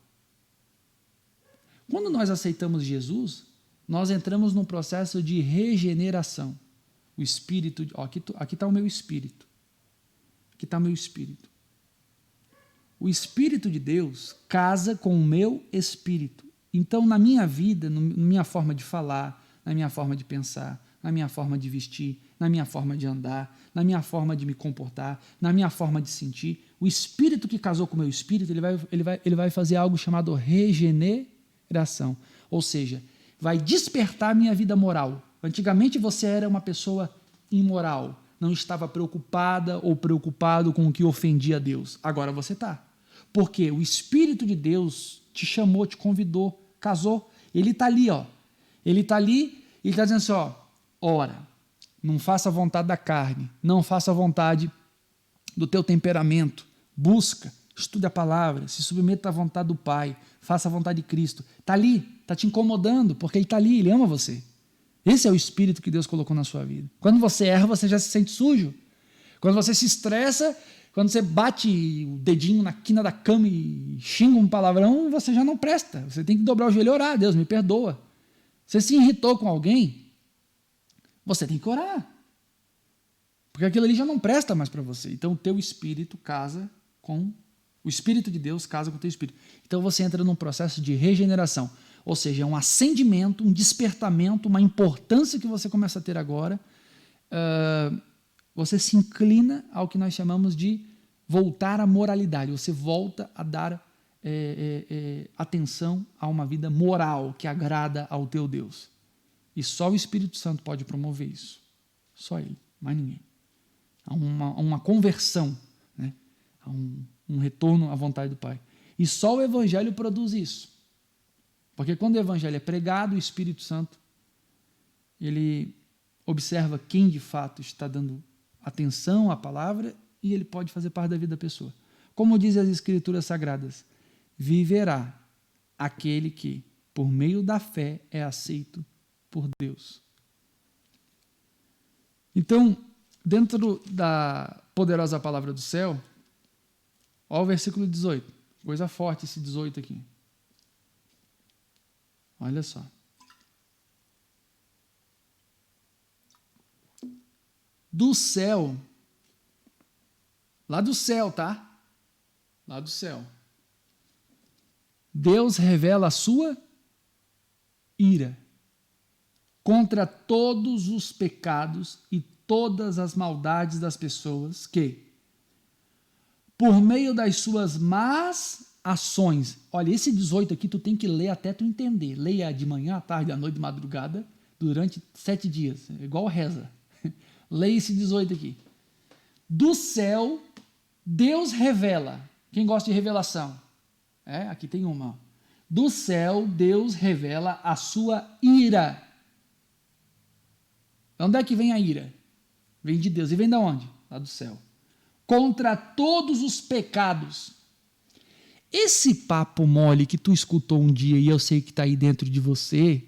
Quando nós aceitamos Jesus, nós entramos num processo de regeneração. O Espírito, aqui está o meu Espírito. Aqui está o meu Espírito. O Espírito de Deus casa com o meu Espírito. Então, na minha vida, na minha forma de falar, na minha forma de pensar, na minha forma de vestir, na minha forma de andar, na minha forma de me comportar, na minha forma de sentir, o Espírito que casou com o meu Espírito, ele vai fazer algo chamado regeneração. Ou seja, vai despertar a minha vida moral. Antigamente você era uma pessoa imoral, não estava preocupada ou preocupado com o que ofendia a Deus. Agora você está. Porque o Espírito de Deus te chamou, te convidou, casou. Ele está ali, ó. Ele está ali e está dizendo assim, ó, ora, não faça a vontade da carne, não faça a vontade do teu temperamento, busca, estude a palavra, se submeta à vontade do Pai, faça a vontade de Cristo. Está ali, está te incomodando, porque Ele está ali, Ele ama você. Esse é o Espírito que Deus colocou na sua vida. Quando você erra, você já se sente sujo. Quando você se estressa, quando você bate o dedinho na quina da cama e xinga um palavrão, você já não presta. Você tem que dobrar o joelho e orar, Deus me perdoa. Você se irritou com alguém, você tem que orar. Porque aquilo ali já não presta mais para você. Então o teu espírito casa com... O Espírito de Deus casa com o teu espírito. Então você entra num processo de regeneração. Ou seja, é um acendimento, um despertamento, uma importância que você começa a ter agora. Você se inclina ao que nós chamamos de voltar à moralidade. Você volta a dar atenção a uma vida moral que agrada ao teu Deus. E só o Espírito Santo pode promover isso. Só Ele, mais ninguém. Há uma conversão, né? Há um retorno à vontade do Pai. E só o Evangelho produz isso. Porque quando o Evangelho é pregado, o Espírito Santo, ele observa quem de fato está dando atenção à palavra e ele pode fazer parte da vida da pessoa. Como dizem as Escrituras Sagradas, viverá aquele que, por meio da fé, é aceito por Deus. Então, dentro da poderosa palavra do céu, olha o versículo 18. Coisa forte esse 18 aqui. Olha só. Do céu, lá do céu, tá? Lá do céu. Deus revela a sua ira contra todos os pecados e todas as maldades das pessoas que, por meio das suas más ações, olha, esse 18 aqui tu tem que ler até tu entender. Leia de manhã, à tarde, à noite, de madrugada, durante 7 dias, igual reza. Leia esse 18 aqui. Do céu, Deus revela. Quem gosta de revelação? Aqui tem uma. Do céu, Deus revela a sua ira. Onde é que vem a ira? Vem de Deus. E vem de onde? Lá do céu. Contra todos os pecados. Esse papo mole que tu escutou um dia e eu sei que está aí dentro de você,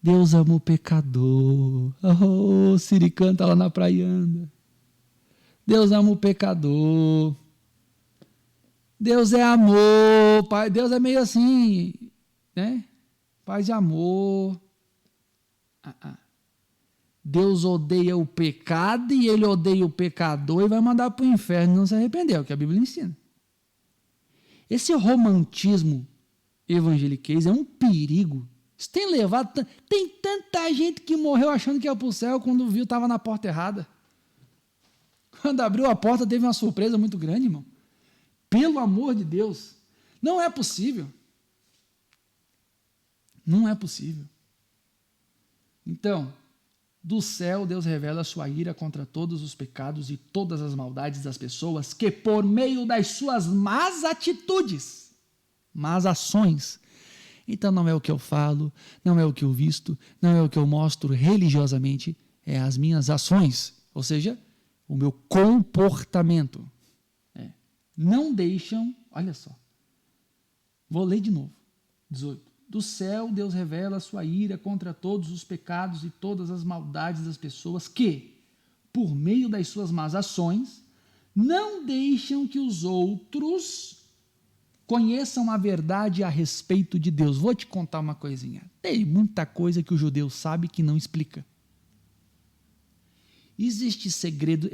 Deus ama o pecador. Oh, Siri canta lá na praianda. Deus ama o pecador. Deus é amor. Pai, Deus é meio assim, né? Paz de amor. Deus odeia o pecado e ele odeia o pecador e vai mandar para o inferno e não se arrepender, é o que a Bíblia ensina. Esse romantismo evangeliquez é um perigo. Isso tem levado... Tem tanta gente que morreu achando que ia para o céu quando viu estava na porta errada. Quando abriu a porta teve uma surpresa muito grande, irmão. Pelo amor de Deus. Não é possível. Não é possível. Então, do céu Deus revela a sua ira contra todos os pecados e todas as maldades das pessoas que, por meio das suas más atitudes, más ações, então não é o que eu falo, não é o que eu visto, não é o que eu mostro religiosamente, é as minhas ações, ou seja, o meu comportamento. Não deixam, olha só, vou ler de novo, 18. Do céu, Deus revela a sua ira contra todos os pecados e todas as maldades das pessoas que, por meio das suas más ações, não deixam que os outros conheçam a verdade a respeito de Deus. Vou te contar uma coisinha. Tem muita coisa que o judeu sabe que não explica. Existe segredo.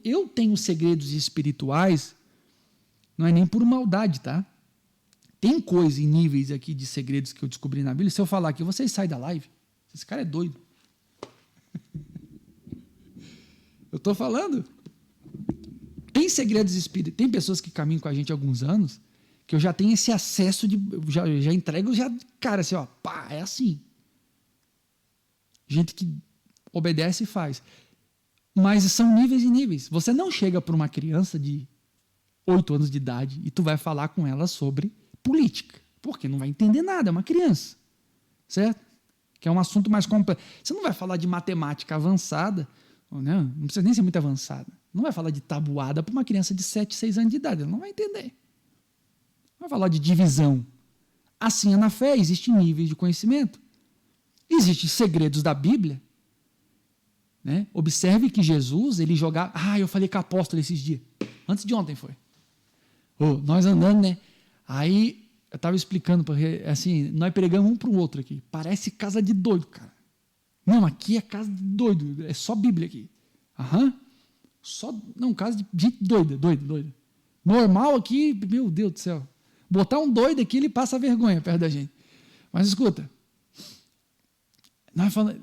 Eu tenho segredos espirituais, não é nem por maldade, tá? Tem coisa em níveis aqui de segredos que eu descobri na Bíblia. Se eu falar aqui, vocês saem da live. Esse cara é doido. Eu estou falando. Tem segredos espíritas. Tem pessoas que caminham com a gente há alguns anos que eu já tenho esse acesso de... Já entrego, cara, assim, ó, pá, é assim. Gente que obedece e faz. Mas são níveis e níveis. Você não chega para uma criança de 8 anos de idade e tu vai falar com ela sobre política, porque não vai entender nada, é uma criança, certo? Que é um assunto mais complexo. Você não vai falar de matemática avançada, não precisa nem ser muito avançada. Não vai falar de tabuada para uma criança de 7, 6 anos de idade, ela não vai entender. Não vai falar de divisão. Assim é na fé, existem níveis de conhecimento. Existem segredos da Bíblia. Né? Observe que Jesus, ele jogava... eu falei com a apóstolo esses dias. Antes de ontem foi. Nós andando, né? Aí eu estava explicando, porque assim, nós pregamos um para o outro aqui. Parece casa de doido, cara. Não, aqui é casa de doido. É só Bíblia aqui. Casa de gente doida. Normal aqui, meu Deus do céu. Botar um doido aqui, ele passa vergonha perto da gente. Mas escuta. Nós falando,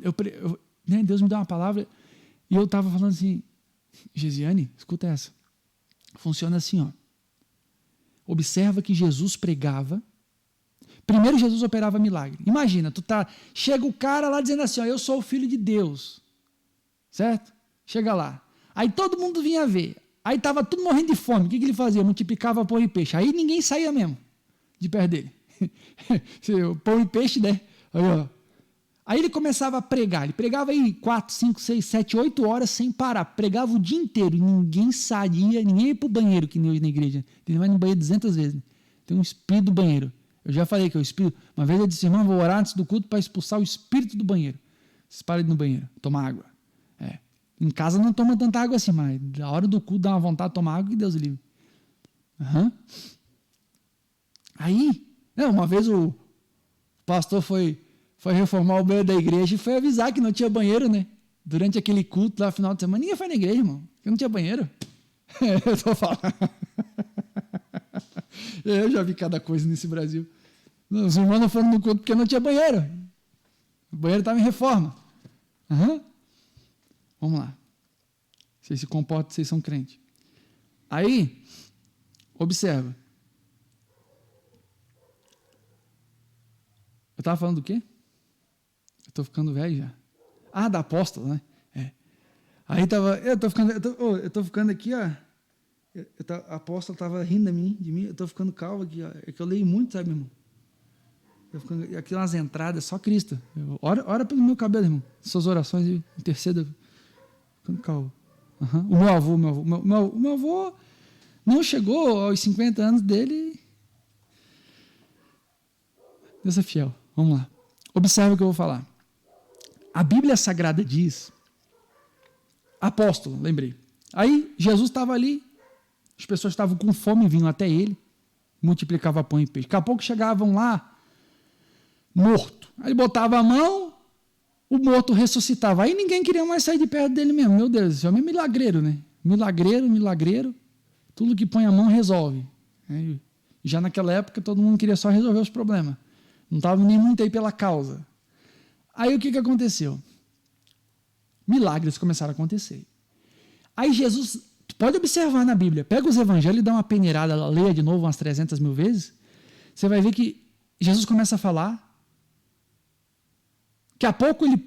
Deus me deu uma palavra e eu estava falando assim, Gesiane, escuta essa. Funciona assim, ó. Observa que Jesus pregava. Primeiro Jesus operava milagre. Imagina, chega o cara lá dizendo assim, ó, eu sou o filho de Deus. Certo? Chega lá. Aí todo mundo vinha ver. Aí estava tudo morrendo de fome. O que ele fazia? Multiplicava pão e peixe. Aí ninguém saía mesmo de perto dele. Pão e peixe, né? Aí ele começava a pregar. Ele pregava aí 4, 5, 6, 7, 8 horas sem parar. Pregava o dia inteiro. E ninguém saía, ninguém ia para o banheiro, que nem hoje na igreja. Tem mais no banheiro 200 vezes. Né? Tem um espírito do banheiro. Eu já falei que é o espírito. Uma vez eu disse, irmão, vou orar antes do culto para expulsar o espírito do banheiro. Vocês parem no banheiro, tomar água. Em casa não toma tanta água assim, mas na hora do culto dá uma vontade de tomar água que Deus livre. Aí, uma vez o pastor foi reformar o banheiro da igreja e foi avisar que não tinha banheiro, né? Durante aquele culto lá, final de semana, ninguém foi na igreja, irmão, porque não tinha banheiro. Eu tô falando. Eu já vi cada coisa nesse Brasil. Os irmãos não foram no culto porque não tinha banheiro. O banheiro estava em reforma. Vamos lá. Vocês se comportam, vocês são crentes. Aí, observa. Eu estava falando do quê? Eu estou ficando velho já. Da apóstola, né? Aí eu estou ficando aqui, ó. A apóstola estava rindo de mim. Eu estou ficando calvo aqui, ó. É que eu leio muito, sabe, irmão? Aqui umas entradas, só Cristo. Ora pelo meu cabelo, irmão. Suas orações e interceda. Ficando calvo. O meu avô não chegou aos 50 anos dele. Deus é fiel. Vamos lá. Observe o que eu vou falar. A Bíblia Sagrada diz, apóstolo, lembrei. Aí Jesus estava ali, as pessoas estavam com fome, vinham até ele, multiplicava pão e peixe. Daqui a pouco chegavam lá, morto. Aí ele botava a mão, o morto ressuscitava. Aí ninguém queria mais sair de perto dele mesmo. Meu Deus, esse homem é milagreiro, né? Milagreiro. Tudo que põe a mão resolve. Já naquela época todo mundo queria só resolver os problemas. Não estava nem muito aí pela causa. Aí o que aconteceu? Milagres começaram a acontecer. Aí Jesus, pode observar na Bíblia, pega os evangelhos e dá uma peneirada, leia de novo umas 300 mil vezes, você vai ver que Jesus começa a falar. Daqui a pouco ele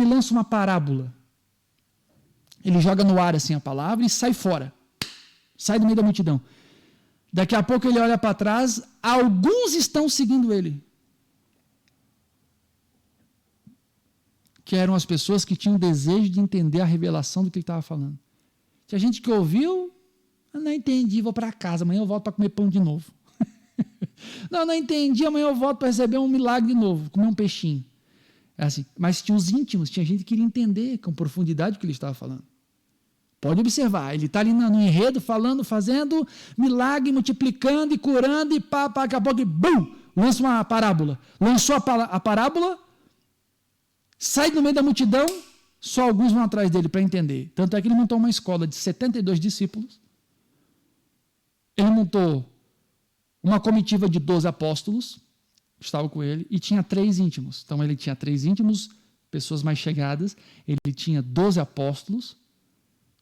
lança uma parábola. Ele joga no ar assim a palavra e sai fora. Sai do meio da multidão. Daqui a pouco ele olha para trás, alguns estão seguindo ele. Que eram as pessoas que tinham desejo de entender a revelação do que ele estava falando. Tinha gente que ouviu, não entendi, vou para casa, amanhã eu volto para comer pão de novo. Não entendi, amanhã eu volto para receber um milagre de novo, comer um peixinho. É assim. Mas tinha os íntimos, tinha gente que queria entender com profundidade o que ele estava falando. Pode observar, ele está ali no enredo, falando, fazendo milagre, multiplicando e curando, e daqui a pouco, lança uma parábola. Lançou a parábola, sai no meio da multidão, só alguns vão atrás dele para entender. Tanto é que ele montou uma escola de 72 discípulos, ele montou uma comitiva de 12 apóstolos, estavam com ele, e tinha 3 íntimos. Então ele tinha 3 íntimos, pessoas mais chegadas, ele tinha 12 apóstolos,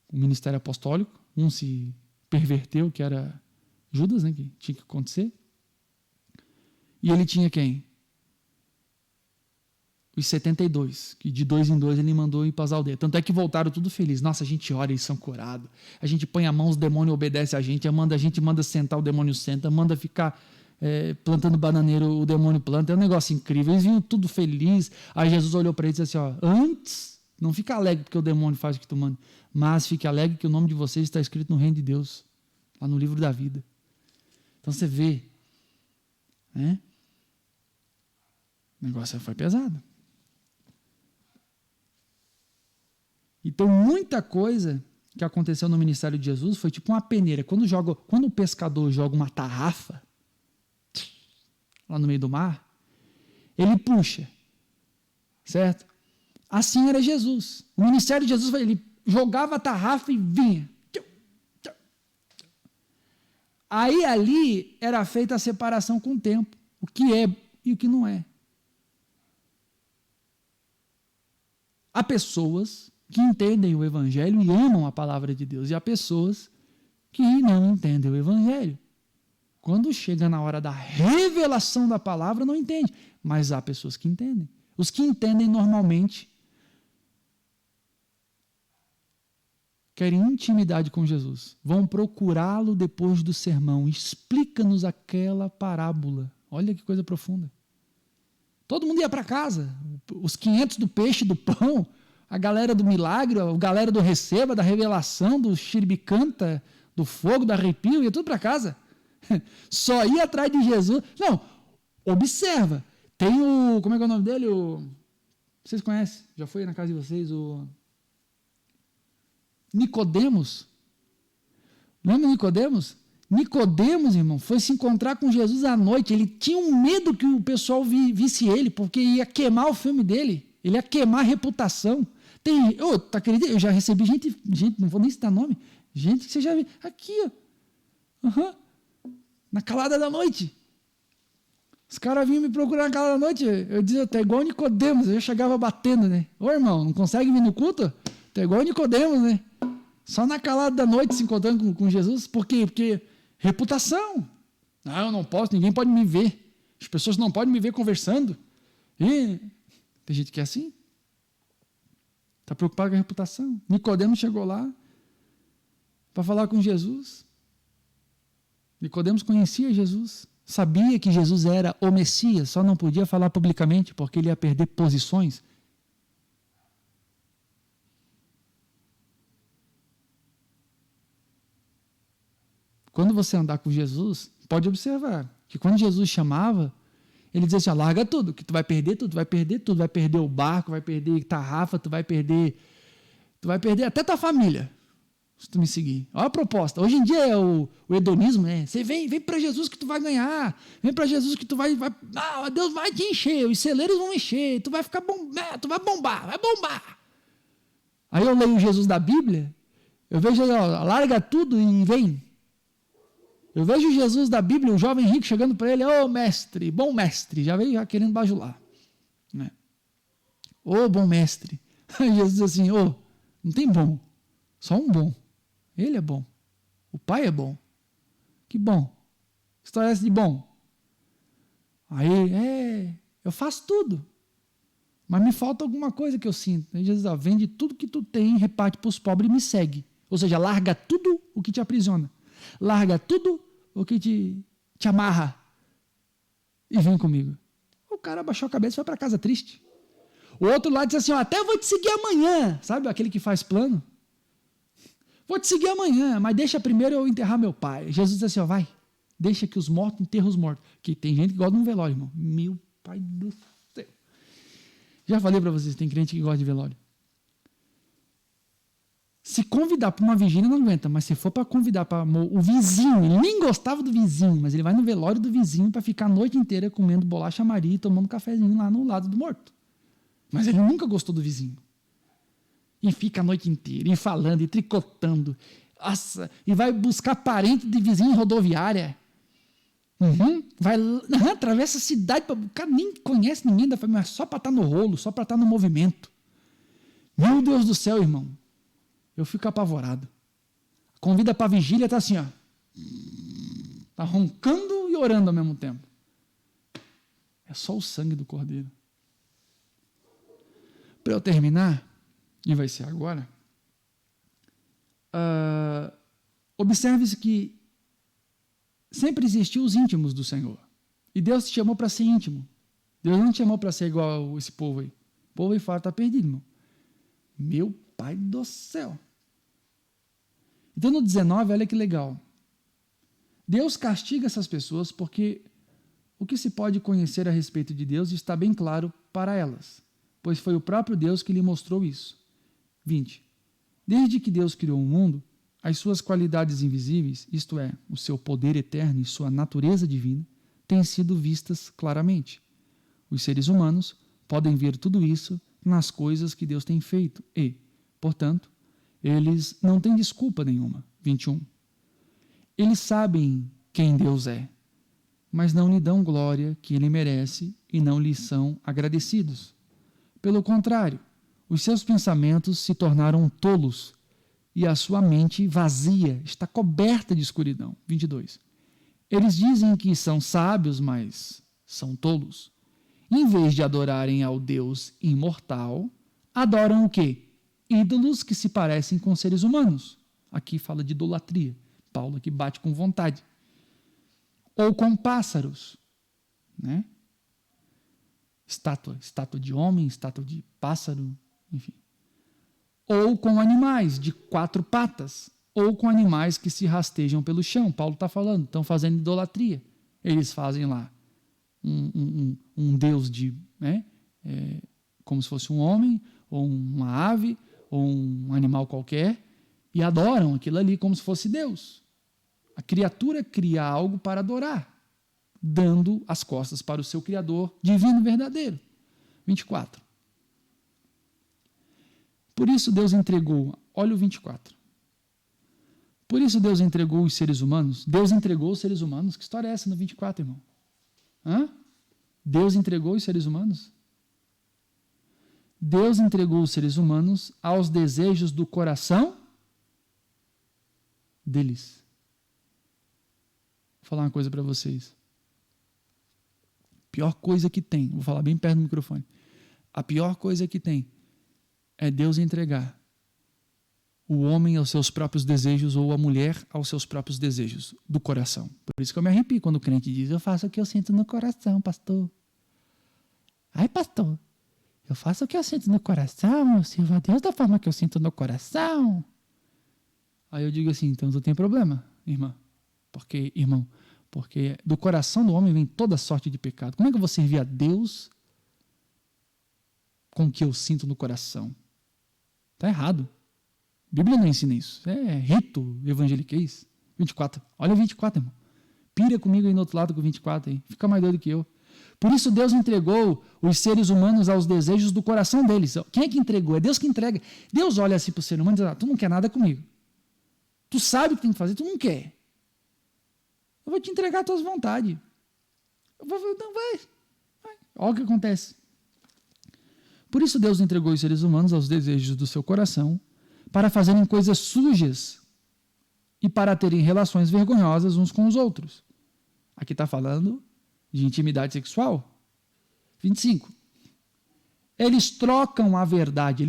o ministério apostólico, um se perverteu, que era Judas, né, que tinha que acontecer. E ele tinha quem? os 72, que de 2 em 2 ele mandou ir para as aldeias. Tanto é que voltaram tudo felizes. Nossa, a gente ora, eles são curados. A gente põe a mão, os demônios obedecem a gente manda sentar, o demônio senta, manda ficar plantando bananeiro, o demônio planta. É um negócio incrível. Eles vinham tudo felizes. Aí Jesus olhou para eles e disse assim, antes, não fica alegre porque o demônio faz o que tu manda, mas fique alegre que o nome de vocês está escrito no reino de Deus, lá no livro da vida. Então você vê, né? O negócio foi pesado. Então, muita coisa que aconteceu no ministério de Jesus foi tipo uma peneira. Quando o pescador joga uma tarrafa lá no meio do mar, ele puxa, certo? Assim era Jesus. O ministério de Jesus, ele jogava a tarrafa e vinha. Aí ali era feita a separação com o tempo, o que é e o que não é. Há pessoas que entendem o Evangelho e amam a palavra de Deus, e há pessoas que não entendem o Evangelho. Quando chega na hora da revelação da palavra, não entende, mas há pessoas que entendem. Os que entendem normalmente querem intimidade com Jesus, vão procurá-lo depois do sermão, explica-nos aquela parábola. Olha que coisa profunda. Todo mundo ia para casa, os 500 do peixe, do pão, a galera do milagre, a galera do receba, da revelação, do xiribicanta, do fogo, do arrepio, ia tudo para casa. Só ia atrás de Jesus. Não, observa, tem o, como é que é o nome dele? Vocês conhecem? Já foi na casa de vocês? O Nicodemos. Lembra Nicodemos? Nicodemos, irmão, foi se encontrar com Jesus à noite. Ele tinha um medo que o pessoal visse ele, porque ia queimar o filme dele. Ele ia queimar a reputação. Tá acreditando? Eu já recebi gente, não vou nem citar nome, gente que você já viu. Aqui, ó. Na calada da noite. Os caras vinham me procurar na calada da noite. Eu dizia, tá igual o Nicodemos. Eu chegava batendo, né? Ô, irmão, não consegue vir no culto? Tá igual o Nicodemos, né? Só na calada da noite se encontrando com Jesus. Por quê? Porque reputação. Eu não posso, ninguém pode me ver. As pessoas não podem me ver conversando. E tem gente que é assim. Está preocupado com a reputação. Nicodemos chegou lá para falar com Jesus. Nicodemos conhecia Jesus. Sabia que Jesus era o Messias, só não podia falar publicamente porque ele ia perder posições. Quando você andar com Jesus, pode observar que quando Jesus chamava, ele dizia assim, larga tudo, que tu vai perder tudo, tu vai perder o barco, vai perder tarrafa, tu vai perder até tua família, se tu me seguir. Olha a proposta. Hoje em dia é o hedonismo, né? Você vem para Jesus que tu vai ganhar, vem para Jesus que tu vai Deus vai te encher, os celeiros vão encher, tu vai ficar tu vai bombar. Aí eu leio Jesus da Bíblia, eu vejo, larga tudo e vem. Eu vejo Jesus da Bíblia, o jovem rico chegando para ele, mestre, bom mestre, já veio já querendo bajular. Né? Bom mestre. Aí Jesus diz assim, não tem bom, só um bom. Ele é bom, o Pai é bom. Que bom. Que história é essa de bom? Aí, eu faço tudo, mas me falta alguma coisa que eu sinto. Aí Jesus diz, vende tudo que tu tem, reparte para os pobres e me segue. Ou seja, larga tudo o que te aprisiona. Larga tudo o que te amarra e vem comigo. O cara abaixou a cabeça e foi para casa triste. O outro lá disse assim, até vou te seguir amanhã. Sabe aquele que faz plano? Vou te seguir amanhã, mas deixa primeiro eu enterrar meu pai. Jesus disse assim, vai, deixa que os mortos enterram os mortos. Que tem gente que gosta de um velório, irmão. Meu pai do céu. Já falei para vocês, tem crente que gosta de velório. Se convidar para uma vigília, não aguenta, mas se for para convidar para o vizinho, ele nem gostava do vizinho, mas ele vai no velório do vizinho para ficar a noite inteira comendo bolacha Maria e tomando cafezinho lá no lado do morto. Mas ele nunca gostou do vizinho. E fica a noite inteira, e falando, e tricotando, e vai buscar parente de vizinho em rodoviária. Atravessa a cidade, o cara nem conhece ninguém da família, mas só para estar no rolo, só para estar no movimento. Meu Deus do céu, irmão. Eu fico apavorado. Convida para a vigília, está assim, está roncando e orando ao mesmo tempo. É só o sangue do Cordeiro. Para eu terminar, e vai ser agora, observe-se que sempre existiu os íntimos do Senhor. E Deus te chamou para ser íntimo. Deus não te chamou para ser igual esse povo aí. O povo aí fora está perdido, irmão. Meu pai do céu. Então no 19, olha que legal. Deus castiga essas pessoas porque o que se pode conhecer a respeito de Deus está bem claro para elas, pois foi o próprio Deus que lhe mostrou isso. 20. Desde que Deus criou o mundo, as suas qualidades invisíveis, isto é, o seu poder eterno e sua natureza divina, têm sido vistas claramente. Os seres humanos podem ver tudo isso nas coisas que Deus tem feito e, portanto, eles não têm desculpa nenhuma. 21. Eles sabem quem Deus é, mas não lhe dão glória que ele merece e não lhe são agradecidos. Pelo contrário, os seus pensamentos se tornaram tolos e a sua mente vazia está coberta de escuridão. 22. Eles dizem que são sábios, mas são tolos. Em vez de adorarem ao Deus imortal, adoram o quê? Ídolos que se parecem com seres humanos. Aqui fala de idolatria. Paulo aqui bate com vontade. Ou com pássaros, né? Estátua de homem, estátua de pássaro, enfim. Ou com animais de 4 patas, ou com animais que se rastejam pelo chão. Paulo está falando, estão fazendo idolatria. Eles fazem lá um deus como se fosse um homem, ou uma ave, ou um animal qualquer, e adoram aquilo ali como se fosse Deus. A criatura cria algo para adorar, dando as costas para o seu Criador divino e verdadeiro. 24. Por isso Deus entregou, olha o 24. Por isso Deus entregou os seres humanos. Deus entregou os seres humanos. Que história é essa no 24, irmão? Hã? Deus entregou os seres humanos? Deus entregou os seres humanos aos desejos do coração deles. Vou falar uma coisa para vocês. Pior coisa que tem, vou falar bem perto do microfone. A pior coisa que tem é Deus entregar o homem aos seus próprios desejos ou a mulher aos seus próprios desejos do coração. Por isso que eu me arrepio quando o crente diz: eu faço o que eu sinto no coração, pastor. Ai, pastor, eu faço o que eu sinto no coração, eu sirvo a Deus da forma que eu sinto no coração. Aí eu digo assim: então tu tem problema, irmã. Irmão, porque do coração do homem vem toda sorte de pecado. Como é que eu vou servir a Deus com o que eu sinto no coração? Está errado. A Bíblia não ensina isso. É rito evangeliquez. 24. Olha o 24, irmão. Pira comigo aí no outro lado com o 24 aí. Fica mais doido que eu. Por isso Deus entregou os seres humanos aos desejos do coração deles. Quem é que entregou? É Deus que entrega. Deus olha assim para o ser humano e diz: tu não quer nada comigo. Tu sabe o que tem que fazer, tu não quer. Eu vou te entregar as tuas vontades. Não, vai. Olha o que acontece. Por isso Deus entregou os seres humanos aos desejos do seu coração para fazerem coisas sujas e para terem relações vergonhosas uns com os outros. Aqui está falando de intimidade sexual. 25. Eles trocam a verdade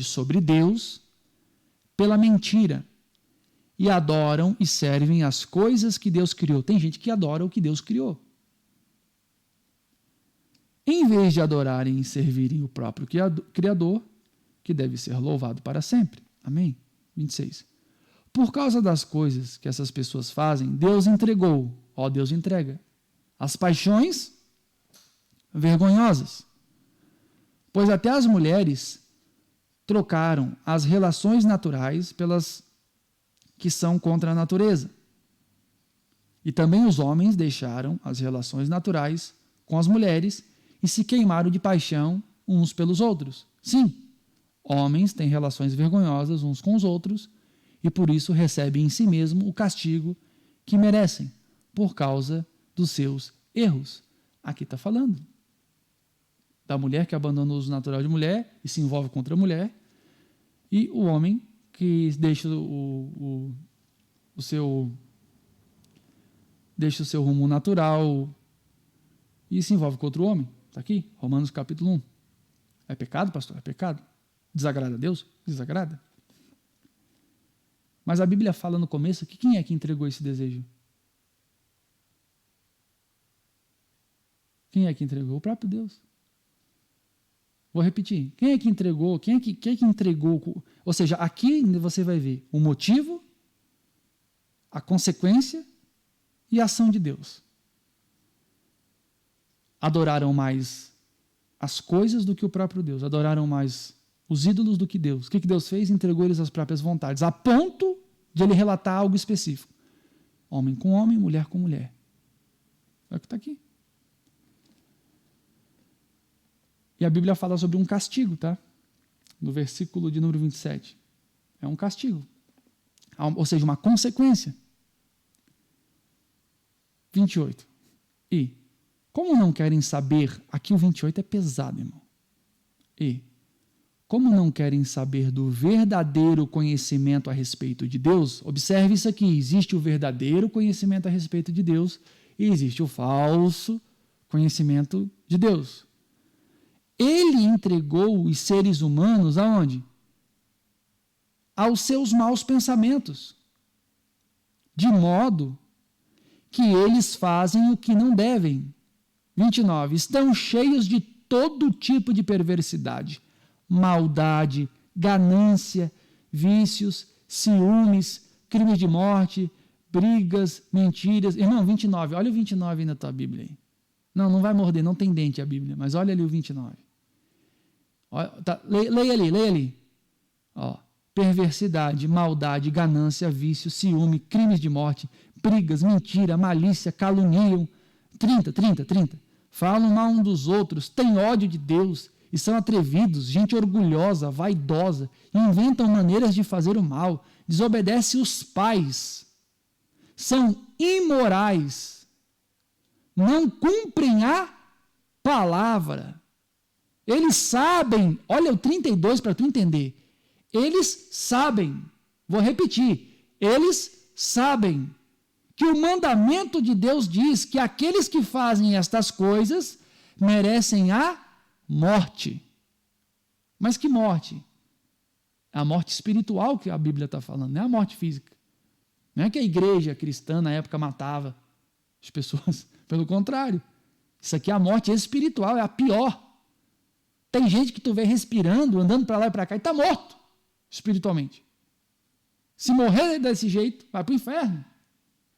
sobre Deus pela mentira e adoram e servem as coisas que Deus criou. Tem gente que adora o que Deus criou. Em vez de adorarem e servirem o próprio Criador, que deve ser louvado para sempre. Amém? 26. Por causa das coisas que essas pessoas fazem, Deus entregou, Deus entrega, as paixões vergonhosas. Pois até as mulheres trocaram as relações naturais pelas que são contra a natureza. E também os homens deixaram as relações naturais com as mulheres e se queimaram de paixão uns pelos outros. Sim, homens têm relações vergonhosas uns com os outros e por isso recebem em si mesmo o castigo que merecem por causa dos seus erros. Aqui está falando da mulher que abandona o uso natural de mulher e se envolve com outra mulher, e o homem que deixa o seu rumo natural e se envolve com outro homem. Está aqui, Romanos capítulo 1. É pecado, pastor? É pecado. Desagrada a Deus? Desagrada. Mas a Bíblia fala no começo que quem é que entregou esse desejo? Quem é que entregou? O próprio Deus. Vou repetir. Quem é que entregou? Quem é que entregou? Ou seja, aqui você vai ver o motivo, a consequência e a ação de Deus. Adoraram mais as coisas do que o próprio Deus. Adoraram mais os ídolos do que Deus. O que Deus fez? Entregou eles às próprias vontades, a ponto de ele relatar algo específico. Homem com homem, mulher com mulher. É o que está aqui. E a Bíblia fala sobre um castigo, tá? No versículo de número 27. É um castigo. Ou seja, uma consequência. 28. E, como não querem saber... Aqui o 28 é pesado, irmão. E, como não querem saber do verdadeiro conhecimento a respeito de Deus, observe isso aqui. Existe o verdadeiro conhecimento a respeito de Deus e existe o falso conhecimento de Deus. Ele entregou os seres humanos aonde? Aos seus maus pensamentos. De modo que eles fazem o que não devem. 29. Estão cheios de todo tipo de perversidade, maldade, ganância, vícios, ciúmes, crimes de morte, brigas, mentiras. Irmão, 29. Olha o 29 aí na tua Bíblia aí. Não vai morder, não tem dente a Bíblia, mas olha ali o 29. Olha, tá, leia ali. Ó, perversidade, maldade, ganância, vício, ciúme, crimes de morte, brigas, mentira, malícia, caluniam. 30. Falam mal um dos outros, têm ódio de Deus e são atrevidos, gente orgulhosa, vaidosa, inventam maneiras de fazer o mal, desobedecem os pais, são imorais, não cumprem a palavra. Eles sabem, olha o 32 para tu entender. Eles sabem, vou repetir, eles sabem que o mandamento de Deus diz que aqueles que fazem estas coisas merecem a morte. Mas que morte? A morte espiritual que a Bíblia está falando, não é a morte física. Não é que a igreja cristã na época matava as pessoas. Pelo contrário, isso aqui é a morte espiritual, é a pior. Tem gente que tu vê respirando, andando para lá e para cá e está morto espiritualmente. Se morrer desse jeito, vai para o inferno.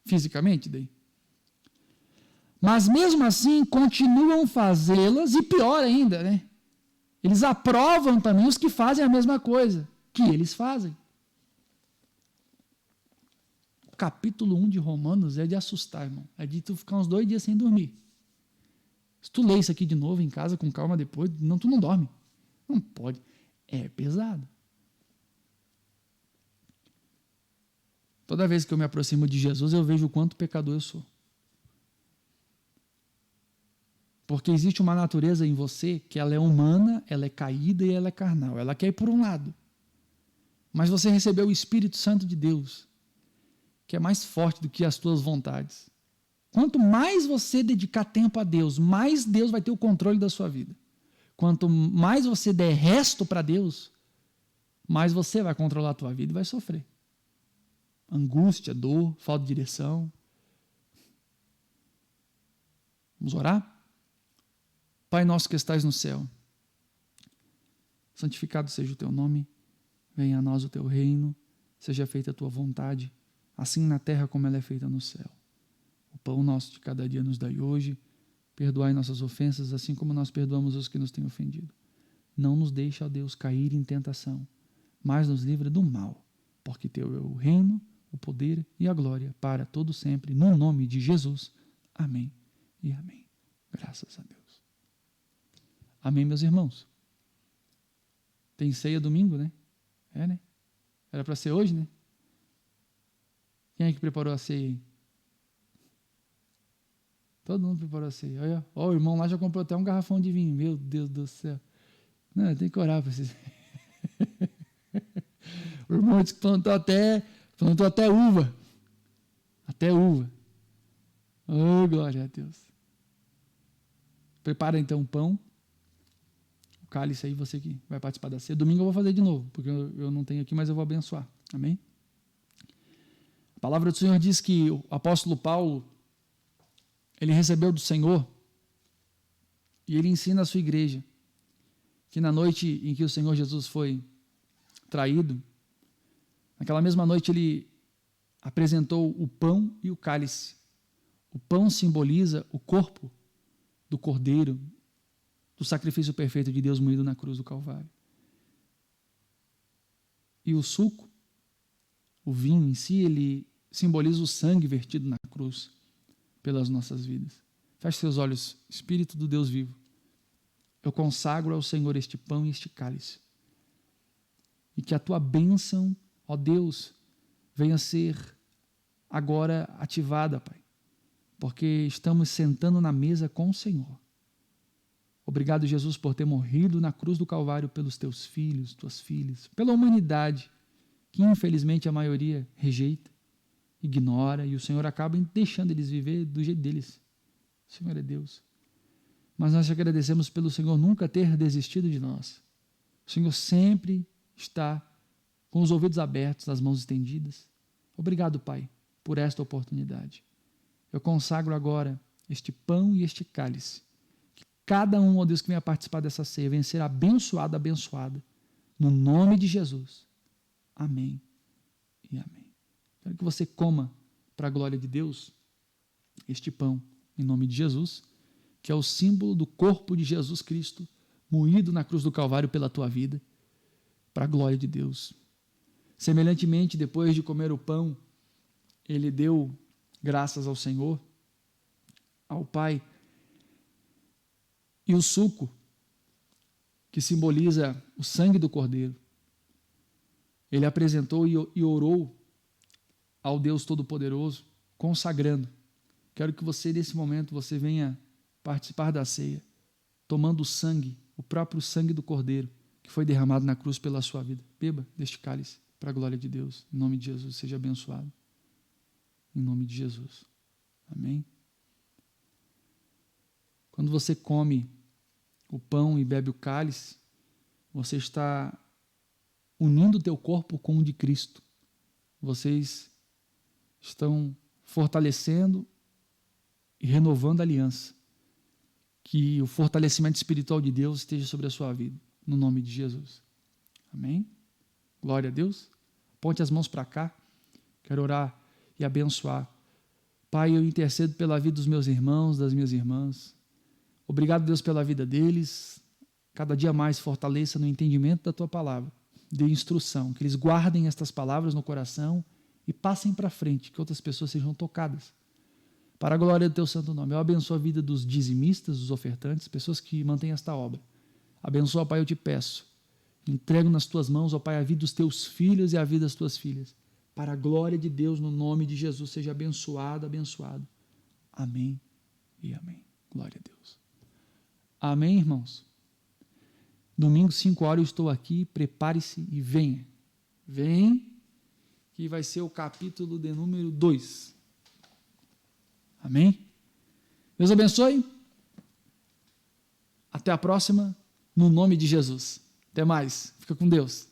Fisicamente, daí. Mas mesmo assim, continuam fazê-las e pior ainda, né? Eles aprovam também os que fazem a mesma coisa que eles fazem. O capítulo 1 de Romanos é de assustar, irmão. É de tu ficar uns 2 dias sem dormir. Se tu lê isso aqui de novo em casa com calma depois, não, tu não dorme. Não pode. É pesado. Toda vez que eu me aproximo de Jesus, eu vejo o quanto pecador eu sou. Porque existe uma natureza em você que ela é humana, ela é caída e ela é carnal. Ela quer ir por um lado. Mas você recebeu o Espírito Santo de Deus, que é mais forte do que as tuas vontades. Quanto mais você dedicar tempo a Deus, mais Deus vai ter o controle da sua vida. Quanto mais você der resto para Deus, mais você vai controlar a tua vida e vai sofrer. Angústia, dor, falta de direção. Vamos orar? Pai nosso que estais no céu, santificado seja o teu nome, venha a nós o teu reino, seja feita a tua vontade, assim na terra como ela é feita no céu. O pão nosso de cada dia nos dai hoje, perdoai nossas ofensas, assim como nós perdoamos os que nos têm ofendido. Não nos deixe, ó Deus, cair em tentação, mas nos livra do mal, porque teu é o reino, o poder e a glória para todo sempre, no nome de Jesus. Amém e amém. Graças a Deus. Amém, meus irmãos? Tem ceia domingo, né? É, né? Era para ser hoje, né? Quem é que preparou a ceia aí? Todo mundo preparou a ceia. Olha, ó, o irmão lá já comprou até um garrafão de vinho. Meu Deus do céu. Não, tem que orar para vocês. O irmão disse que plantou até uva. Até uva. Oh, glória a Deus. Prepara então o pão. o cálice aí, você que vai participar da ceia. Domingo eu vou fazer de novo, porque eu não tenho aqui, mas eu vou abençoar. Amém? A palavra do Senhor diz que o apóstolo Paulo, ele recebeu do Senhor e ele ensina a sua igreja que na noite em que o Senhor Jesus foi traído, naquela mesma noite ele apresentou o pão e o cálice. O pão simboliza o corpo do Cordeiro, do sacrifício perfeito de Deus moído na cruz do Calvário. E o suco, o vinho em si, ele simboliza o sangue vertido na cruz pelas nossas vidas. Feche seus olhos, Espírito do Deus vivo. Eu consagro ao Senhor este pão e este cálice. E que a tua bênção, ó Deus, venha ser agora ativada, Pai. Porque estamos sentando na mesa com o Senhor. Obrigado, Jesus, por ter morrido na cruz do Calvário pelos teus filhos, tuas filhas, pela humanidade, que infelizmente a maioria rejeita, ignora, e o Senhor acaba deixando eles viver do jeito deles. O Senhor é Deus. Mas nós te agradecemos pelo Senhor nunca ter desistido de nós. O Senhor sempre está com os ouvidos abertos, as mãos estendidas. Obrigado, Pai, por esta oportunidade. Eu consagro agora este pão e este cálice. Que cada um, ó Deus, que venha participar dessa ceia, venha ser abençoado, abençoada. No nome de Jesus. Amém e amém. Quero que você coma, para a glória de Deus, este pão, em nome de Jesus, que é o símbolo do corpo de Jesus Cristo, moído na cruz do Calvário pela tua vida, para a glória de Deus. Semelhantemente, depois de comer o pão, ele deu graças ao Senhor, ao Pai, e o suco, que simboliza o sangue do Cordeiro, ele apresentou e orou ao Deus Todo-Poderoso, consagrando. Quero que você, nesse momento, você venha participar da ceia, tomando o sangue, o próprio sangue do Cordeiro, que foi derramado na cruz pela sua vida. Beba deste cálice, para a glória de Deus. Em nome de Jesus, seja abençoado. Em nome de Jesus. Amém? Quando você come o pão e bebe o cálice, você está unindo o teu corpo com o de Cristo. Vocês estão fortalecendo e renovando a aliança. Que o fortalecimento espiritual de Deus esteja sobre a sua vida, no nome de Jesus. Amém? Glória a Deus. Ponte as mãos para cá. Quero orar e abençoar. Pai, eu intercedo pela vida dos meus irmãos, das minhas irmãs. Obrigado, Deus, pela vida deles. Cada dia mais fortaleça no entendimento da tua palavra. Dê instrução, que eles guardem estas palavras no coração e passem para frente, que outras pessoas sejam tocadas. Para a glória do teu santo nome. Eu abençoo a vida dos dizimistas, dos ofertantes, pessoas que mantêm esta obra. Abençoa, Pai, eu te peço. Entrego nas tuas mãos, ó Pai, a vida dos teus filhos e a vida das tuas filhas. Para a glória de Deus, no nome de Jesus, seja abençoado, abençoado. Amém e amém. Glória a Deus. Amém, irmãos? Domingo, 5 horas, eu estou aqui. Prepare-se e venha. Vem, que vai ser o capítulo de número 2. Amém? Deus abençoe. Até a próxima, no nome de Jesus. Até mais. Fica com Deus.